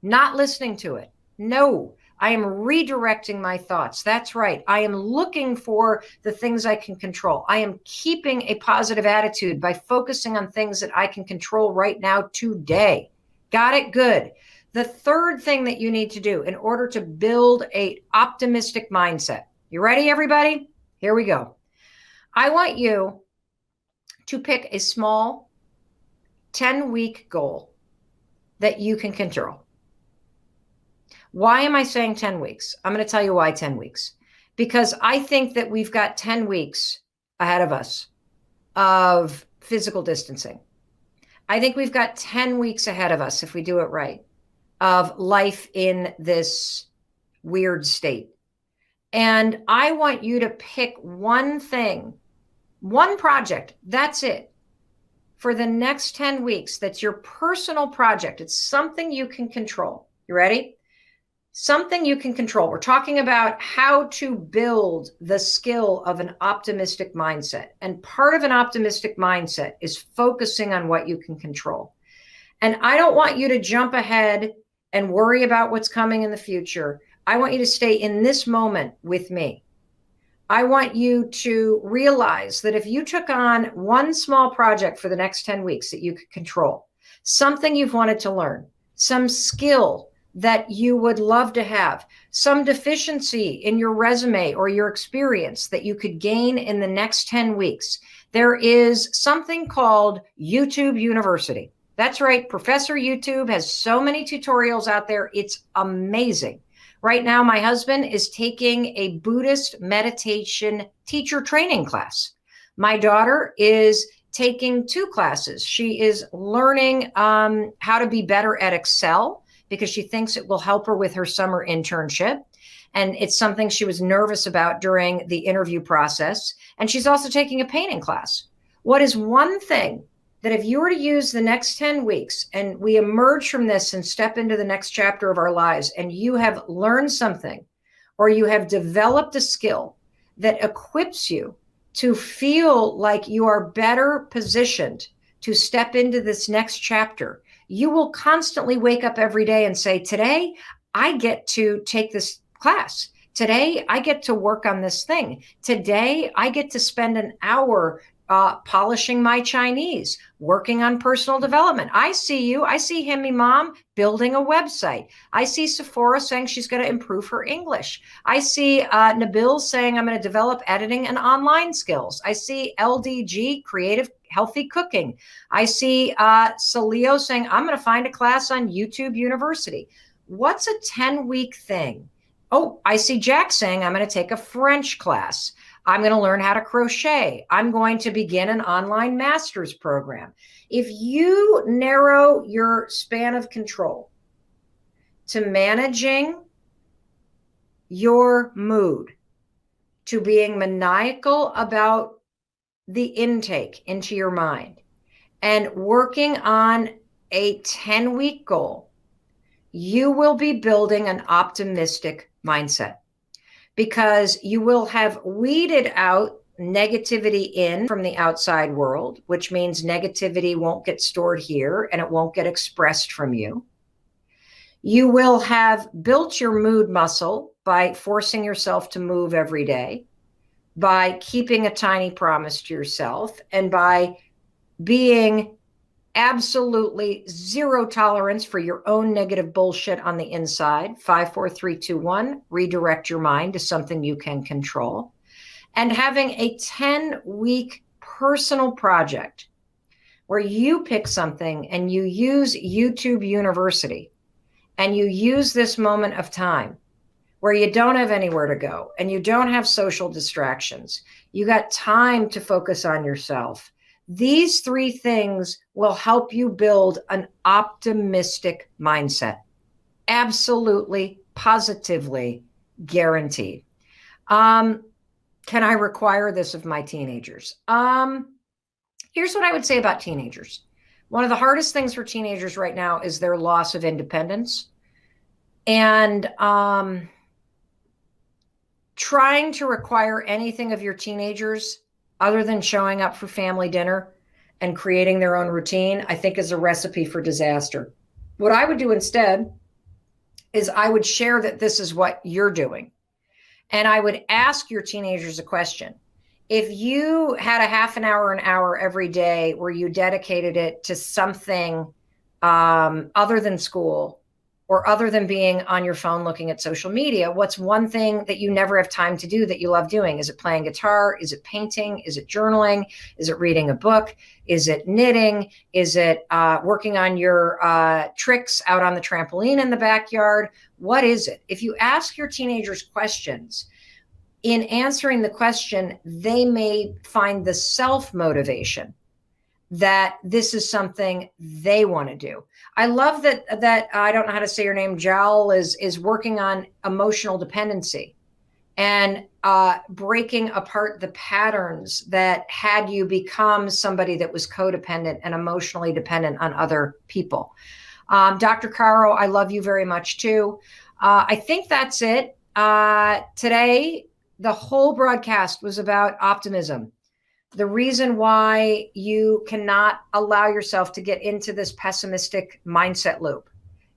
Not listening to it. No, I am redirecting my thoughts. That's right. I am looking for the things I can control. I am keeping a positive attitude by focusing on things that I can control right now today. Got it? Good. The third thing that you need to do in order to build an optimistic mindset. You ready, everybody? Here we go. I want you to pick a small 10-week goal that you can control. Why am I saying 10 weeks? I'm going to tell you why 10 weeks. Because I think that we've got 10 weeks ahead of us of physical distancing. I think we've got 10 weeks ahead of us, if we do it right, of life in this weird state. And I want you to pick one thing, one project, that's it, for the next 10 weeks. That's your personal project. It's something you can control. You ready? Something you can control. We're talking about how to build the skill of an optimistic mindset. And part of an optimistic mindset is focusing on what you can control. And I don't want you to jump ahead and worry about what's coming in the future. I want you to stay in this moment with me. I want you to realize that if you took on one small project for the next 10 weeks that you could control, something you've wanted to learn, some skill that you would love to have, some deficiency in your resume or your experience that you could gain in the next 10 weeks, there is something called YouTube University. That's right. Professor YouTube has so many tutorials out there. It's amazing. Right now, my husband is taking a Buddhist meditation teacher training class. My daughter is taking 2 classes. She is learning how to be better at Excel because she thinks it will help her with her summer internship. And it's something she was nervous about during the interview process. And she's also taking a painting class. What is one thing that if you were to use the next 10 weeks and we emerge from this and step into the next chapter of our lives, and you have learned something or you have developed a skill that equips you to feel like you are better positioned to step into this next chapter, you will constantly wake up every day and say, today I get to take this class. Today I get to work on this thing. Today I get to spend an hour polishing my Chinese, working on personal development. I see you. I see Himmy Mom building a website. I see Sephora saying she's going to improve her English. I see Nabil saying I'm going to develop editing and online skills. I see LDG, creative healthy cooking. I see Salio saying I'm going to find a class on YouTube University. What's a 10-week thing? Oh, I see Jack saying I'm going to take a French class. I'm going to learn how to crochet. I'm going to begin an online master's program. If you narrow your span of control to managing your mood, to being maniacal about the intake into your mind, and working on a 10-week goal, you will be building an optimistic mindset, because you will have weeded out negativity in from the outside world, which means negativity won't get stored here and it won't get expressed from you. You will have built your mood muscle by forcing yourself to move every day, by keeping a tiny promise to yourself, and by being absolutely zero tolerance for your own negative bullshit on the inside. 5, 4, 3, 2, 1, redirect your mind to something you can control. And having a 10-week personal project where you pick something and you use YouTube University and you use this moment of time where you don't have anywhere to go and you don't have social distractions. You got time to focus on yourself. These 3 things will help you build an optimistic mindset. Absolutely, positively guaranteed. Can I require this of my teenagers? Here's what I would say about teenagers. One of the hardest things for teenagers right now is their loss of independence. And trying to require anything of your teenagers other than showing up for family dinner and creating their own routine, I think is a recipe for disaster. What I would do instead is I would share that this is what you're doing. And I would ask your teenagers a question. If you had a half an hour every day where you dedicated it to something other than school or other than being on your phone looking at social media, what's one thing that you never have time to do that you love doing? Is it playing guitar? Is it painting? Is it journaling? Is it reading a book? Is it knitting? Is it working on your tricks out on the trampoline in the backyard? What is it? If you ask your teenagers questions, in answering the question, they may find the self-motivation that this is something they want to do. I love that I don't know how to say your name, Jal, is working on emotional dependency and breaking apart the patterns that had you become somebody that was codependent and emotionally dependent on other people. Dr. Caro, I love you very much too. I think that's it. Today, the whole broadcast was about optimism. The reason why you cannot allow yourself to get into this pessimistic mindset loop,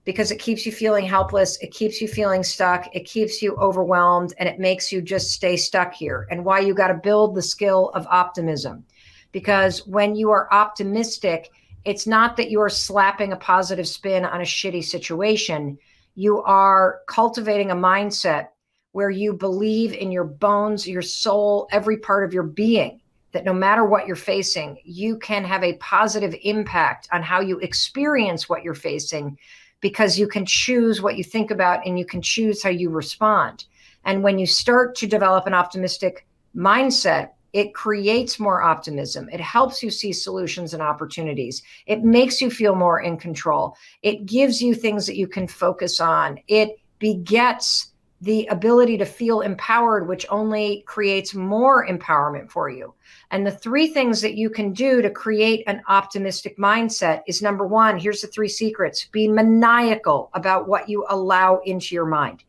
because it keeps you feeling helpless, it keeps you feeling stuck, it keeps you overwhelmed, and it makes you just stay stuck here. And why you got to build the skill of optimism. Because when you are optimistic, it's not that you are slapping a positive spin on a shitty situation. You are cultivating a mindset where you believe in your bones, your soul, every part of your being, that no matter what you're facing, you can have a positive impact on how you experience what you're facing, because you can choose what you think about and you can choose how you respond. And when you start to develop an optimistic mindset, it creates more optimism. It helps you see solutions and opportunities. It makes you feel more in control. It gives you things that you can focus on. It begets the ability to feel empowered, which only creates more empowerment for you. And the 3 things that you can do to create an optimistic mindset is, number 1, here's the 3 secrets. Be maniacal about what you allow into your mind.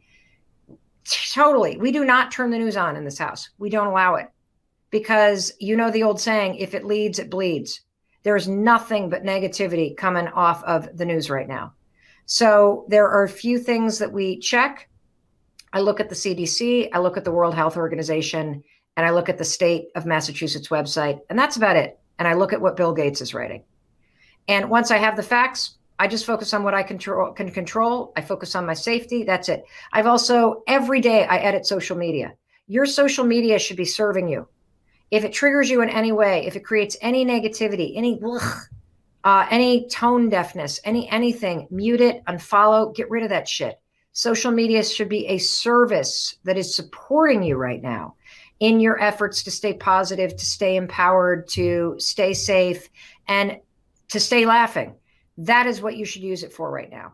Totally. We do not turn the news on in this house. We don't allow it, because you know the old saying, if it leads, it bleeds. There's nothing but negativity coming off of the news right now. So there are a few things that we check. I look at the CDC, I look at the World Health Organization, and I look at the state of Massachusetts website, and that's about it. And I look at what Bill Gates is writing. And once I have the facts, I just focus on what I can control. I focus on my safety. That's it. I've also, every day I edit social media. Your social media should be serving you. If it triggers you in any way, if it creates any negativity, any tone deafness, anything, mute it, unfollow, get rid of that shit. Social media should be a service that is supporting you right now in your efforts to stay positive, to stay empowered, to stay safe, and to stay laughing. That is what you should use it for right now.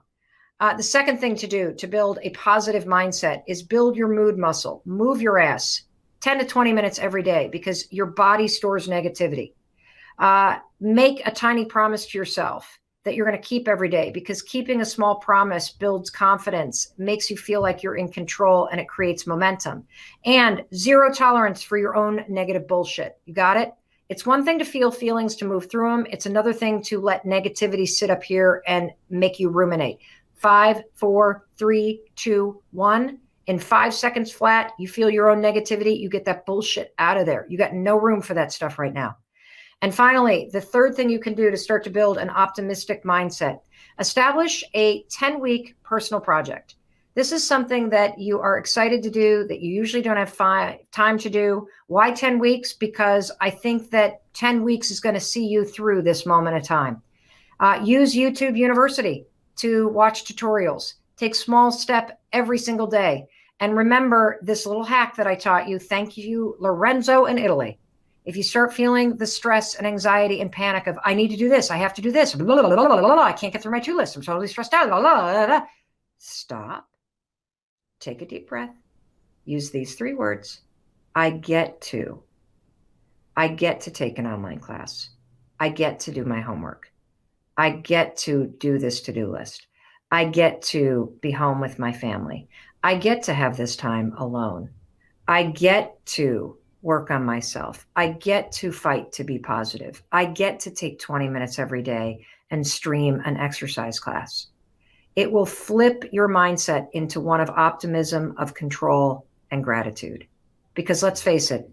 The second thing to do to build a positive mindset is build your mood muscle. Move your ass 10 to 20 minutes every day, because your body stores negativity. Make a tiny promise to yourself that you're going to keep every day, because keeping a small promise builds confidence, makes you feel like you're in control, and it creates momentum. And zero tolerance for your own negative bullshit. You got it? It's one thing to feel feelings, to move through them. It's another thing to let negativity sit up here and make you ruminate. 5, 4, 3, 2, 1. In 5 seconds flat, you feel your own negativity. You get that bullshit out of there. You got no room for that stuff right now. And finally, the third thing you can do to start to build an optimistic mindset, establish a 10-week personal project. This is something that you are excited to do, that you usually don't have time to do. Why 10 weeks? Because I think that 10 weeks is going to see you through this moment of time. Use YouTube University to watch tutorials. Take small step every single day. And remember this little hack that I taught you. Thank you, Lorenzo in Italy. If you start feeling the stress and anxiety and panic of, I need to do this, I have to do this, blah, blah, blah, blah, blah, I can't get through my to list, I'm totally stressed out, blah, blah, blah, blah. Stop. Take a deep breath. Use these 3 words. I get to take an online class. I get to do my homework. I get to do this to-do list. I get to be home with my family. I get to have this time alone. I get to work on myself. I get to fight to be positive. I get to take 20 minutes every day and stream an exercise class. It will flip your mindset into one of optimism, of control, and gratitude. Because let's face it,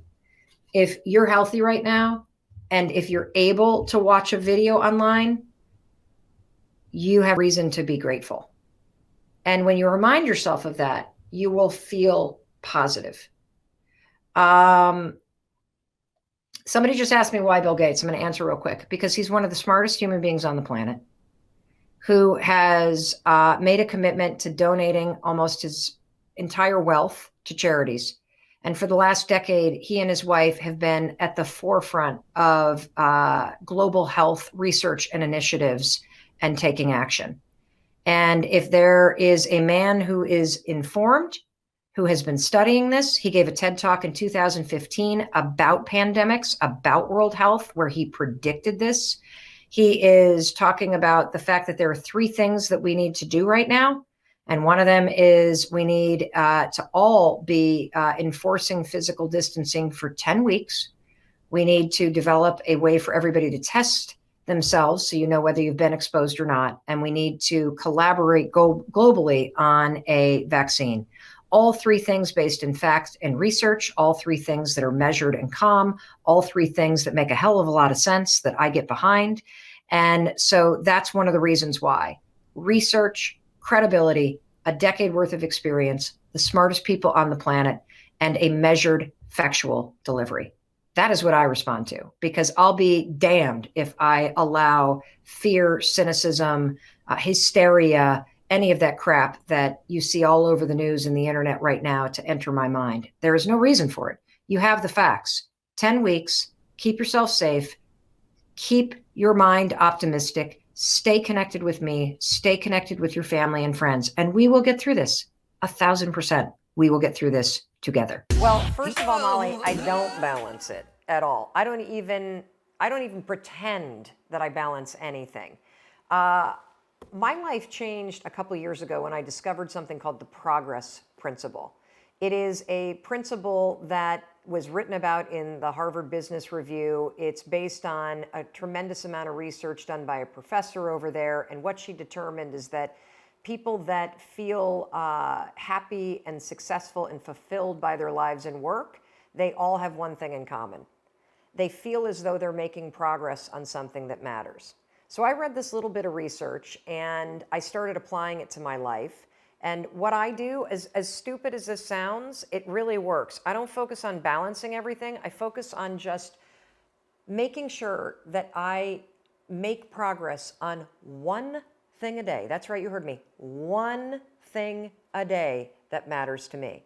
if you're healthy right now, and if you're able to watch a video online, you have reason to be grateful. And when you remind yourself of that, you will feel positive. Somebody just asked me why Bill Gates. I'm going to answer real quick, because he's one of the smartest human beings on the planet who has made a commitment to donating almost his entire wealth to charities. And for the last decade, he and his wife have been at the forefront of global health research and initiatives and taking action. And if there is a man who is informed, who has been studying this, he gave a TED Talk in 2015 about pandemics, about world health, where he predicted this. He is talking about the fact that there are 3 things that we need to do right now. And one of them is we need to all be enforcing physical distancing for 10 weeks. We need to develop a way for everybody to test themselves so you know whether you've been exposed or not. And we need to collaborate globally on a vaccine. All 3 things based in fact and research, all 3 things that are measured and calm, all 3 things that make a hell of a lot of sense that I get behind. And so that's one of the reasons why. Research, credibility, a decade worth of experience, the smartest people on the planet, and a measured factual delivery. That is what I respond to, because I'll be damned if I allow fear, cynicism, hysteria, any of that crap that you see all over the news and the internet right now to enter my mind. There is no reason for it. You have the facts. 10 weeks, keep yourself safe, keep your mind optimistic, stay connected with me, stay connected with your family and friends, and we will get through this. 1,000%. We will get through this together. Well, first of all, Molly, I don't balance it at all. I don't even pretend that I balance anything. My life changed a couple years ago when I discovered something called the progress principle. It is a principle that was written about in the Harvard Business Review. It's based on a tremendous amount of research done by a professor over there. And what she determined is that people that feel happy and successful and fulfilled by their lives and work, they all have one thing in common. They feel as though they're making progress on something that matters. So I read this little bit of research and I started applying it to my life. And what I do, as stupid as this sounds, it really works. I don't focus on balancing everything. I focus on just making sure that I make progress on one thing a day. That's right, you heard me. One thing a day that matters to me.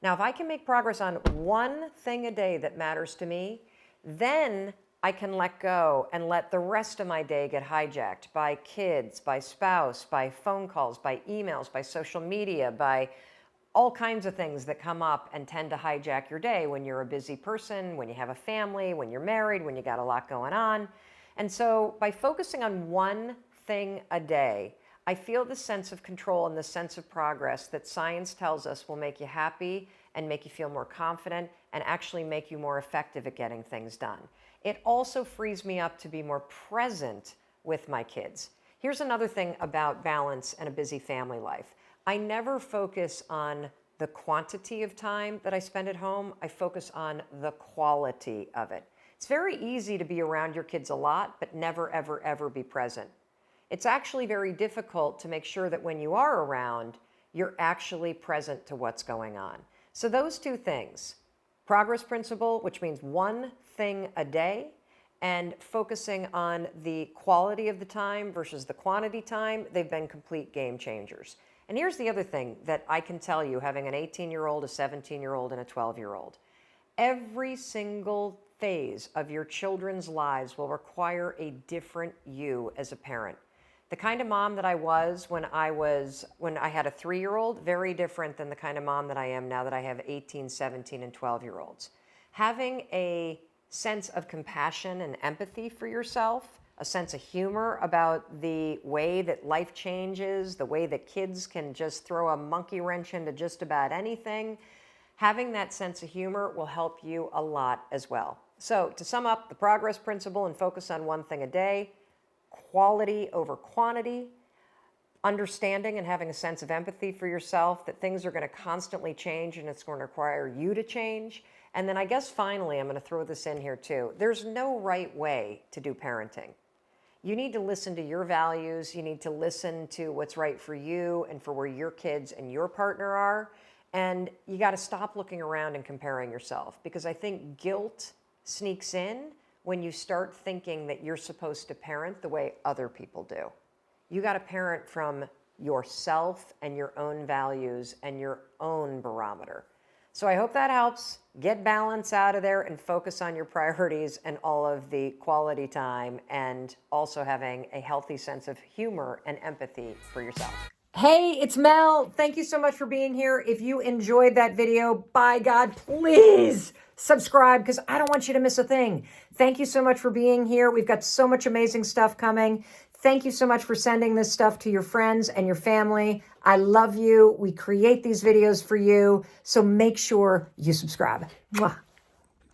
Now, if I can make progress on one thing a day that matters to me, then I can let go and let the rest of my day get hijacked by kids, by spouse, by phone calls, by emails, by social media, by all kinds of things that come up and tend to hijack your day when you're a busy person, when you have a family, when you're married, when you got a lot going on. And so by focusing on one thing a day, I feel the sense of control and the sense of progress that science tells us will make you happy and make you feel more confident and actually make you more effective at getting things done. It also frees me up to be more present with my kids. Here's another thing about balance and a busy family life. I never focus on the quantity of time that I spend at home. I focus on the quality of it. It's very easy to be around your kids a lot, but never, ever, ever be present. It's actually very difficult to make sure that when you are around, you're actually present to what's going on. So those two things, progress principle, which means one thing a day, and focusing on the quality of the time versus the quantity time, they've been complete game changers. And here's the other thing that I can tell you, having an 18-year-old, a 17-year-old, and a 12-year-old. Every single phase of your children's lives will require a different you as a parent. The kind of mom that I was when I had a 3-year-old, very different than the kind of mom that I am now that I have 18, 17, and 12-year-olds. Having a sense of compassion and empathy for yourself, a sense of humor about the way that life changes, the way that kids can just throw a monkey wrench into just about anything. Having that sense of humor will help you a lot as well. So to sum up, the progress principle and focus on one thing a day, quality over quantity, understanding and having a sense of empathy for yourself, that things are going to constantly change and it's going to require you to change. And then I guess finally, I'm going to throw this in here too. There's no right way to do parenting. You need to listen to your values. You need to listen to what's right for you and for where your kids and your partner are. And you got to stop looking around and comparing yourself, because I think guilt sneaks in when you start thinking that you're supposed to parent the way other people do. You got to parent from yourself and your own values and your own barometer. So I hope that helps. Get balance out of there and focus on your priorities and all of the quality time, and also having a healthy sense of humor and empathy for yourself. Hey, it's Mel. Thank you so much for being here. If you enjoyed that video, by God, please subscribe, because I don't want you to miss a thing. Thank you so much for being here. We've got so much amazing stuff coming. Thank you so much for sending this stuff to your friends and your family. I love you. We create these videos for you. So make sure you subscribe. Mwah.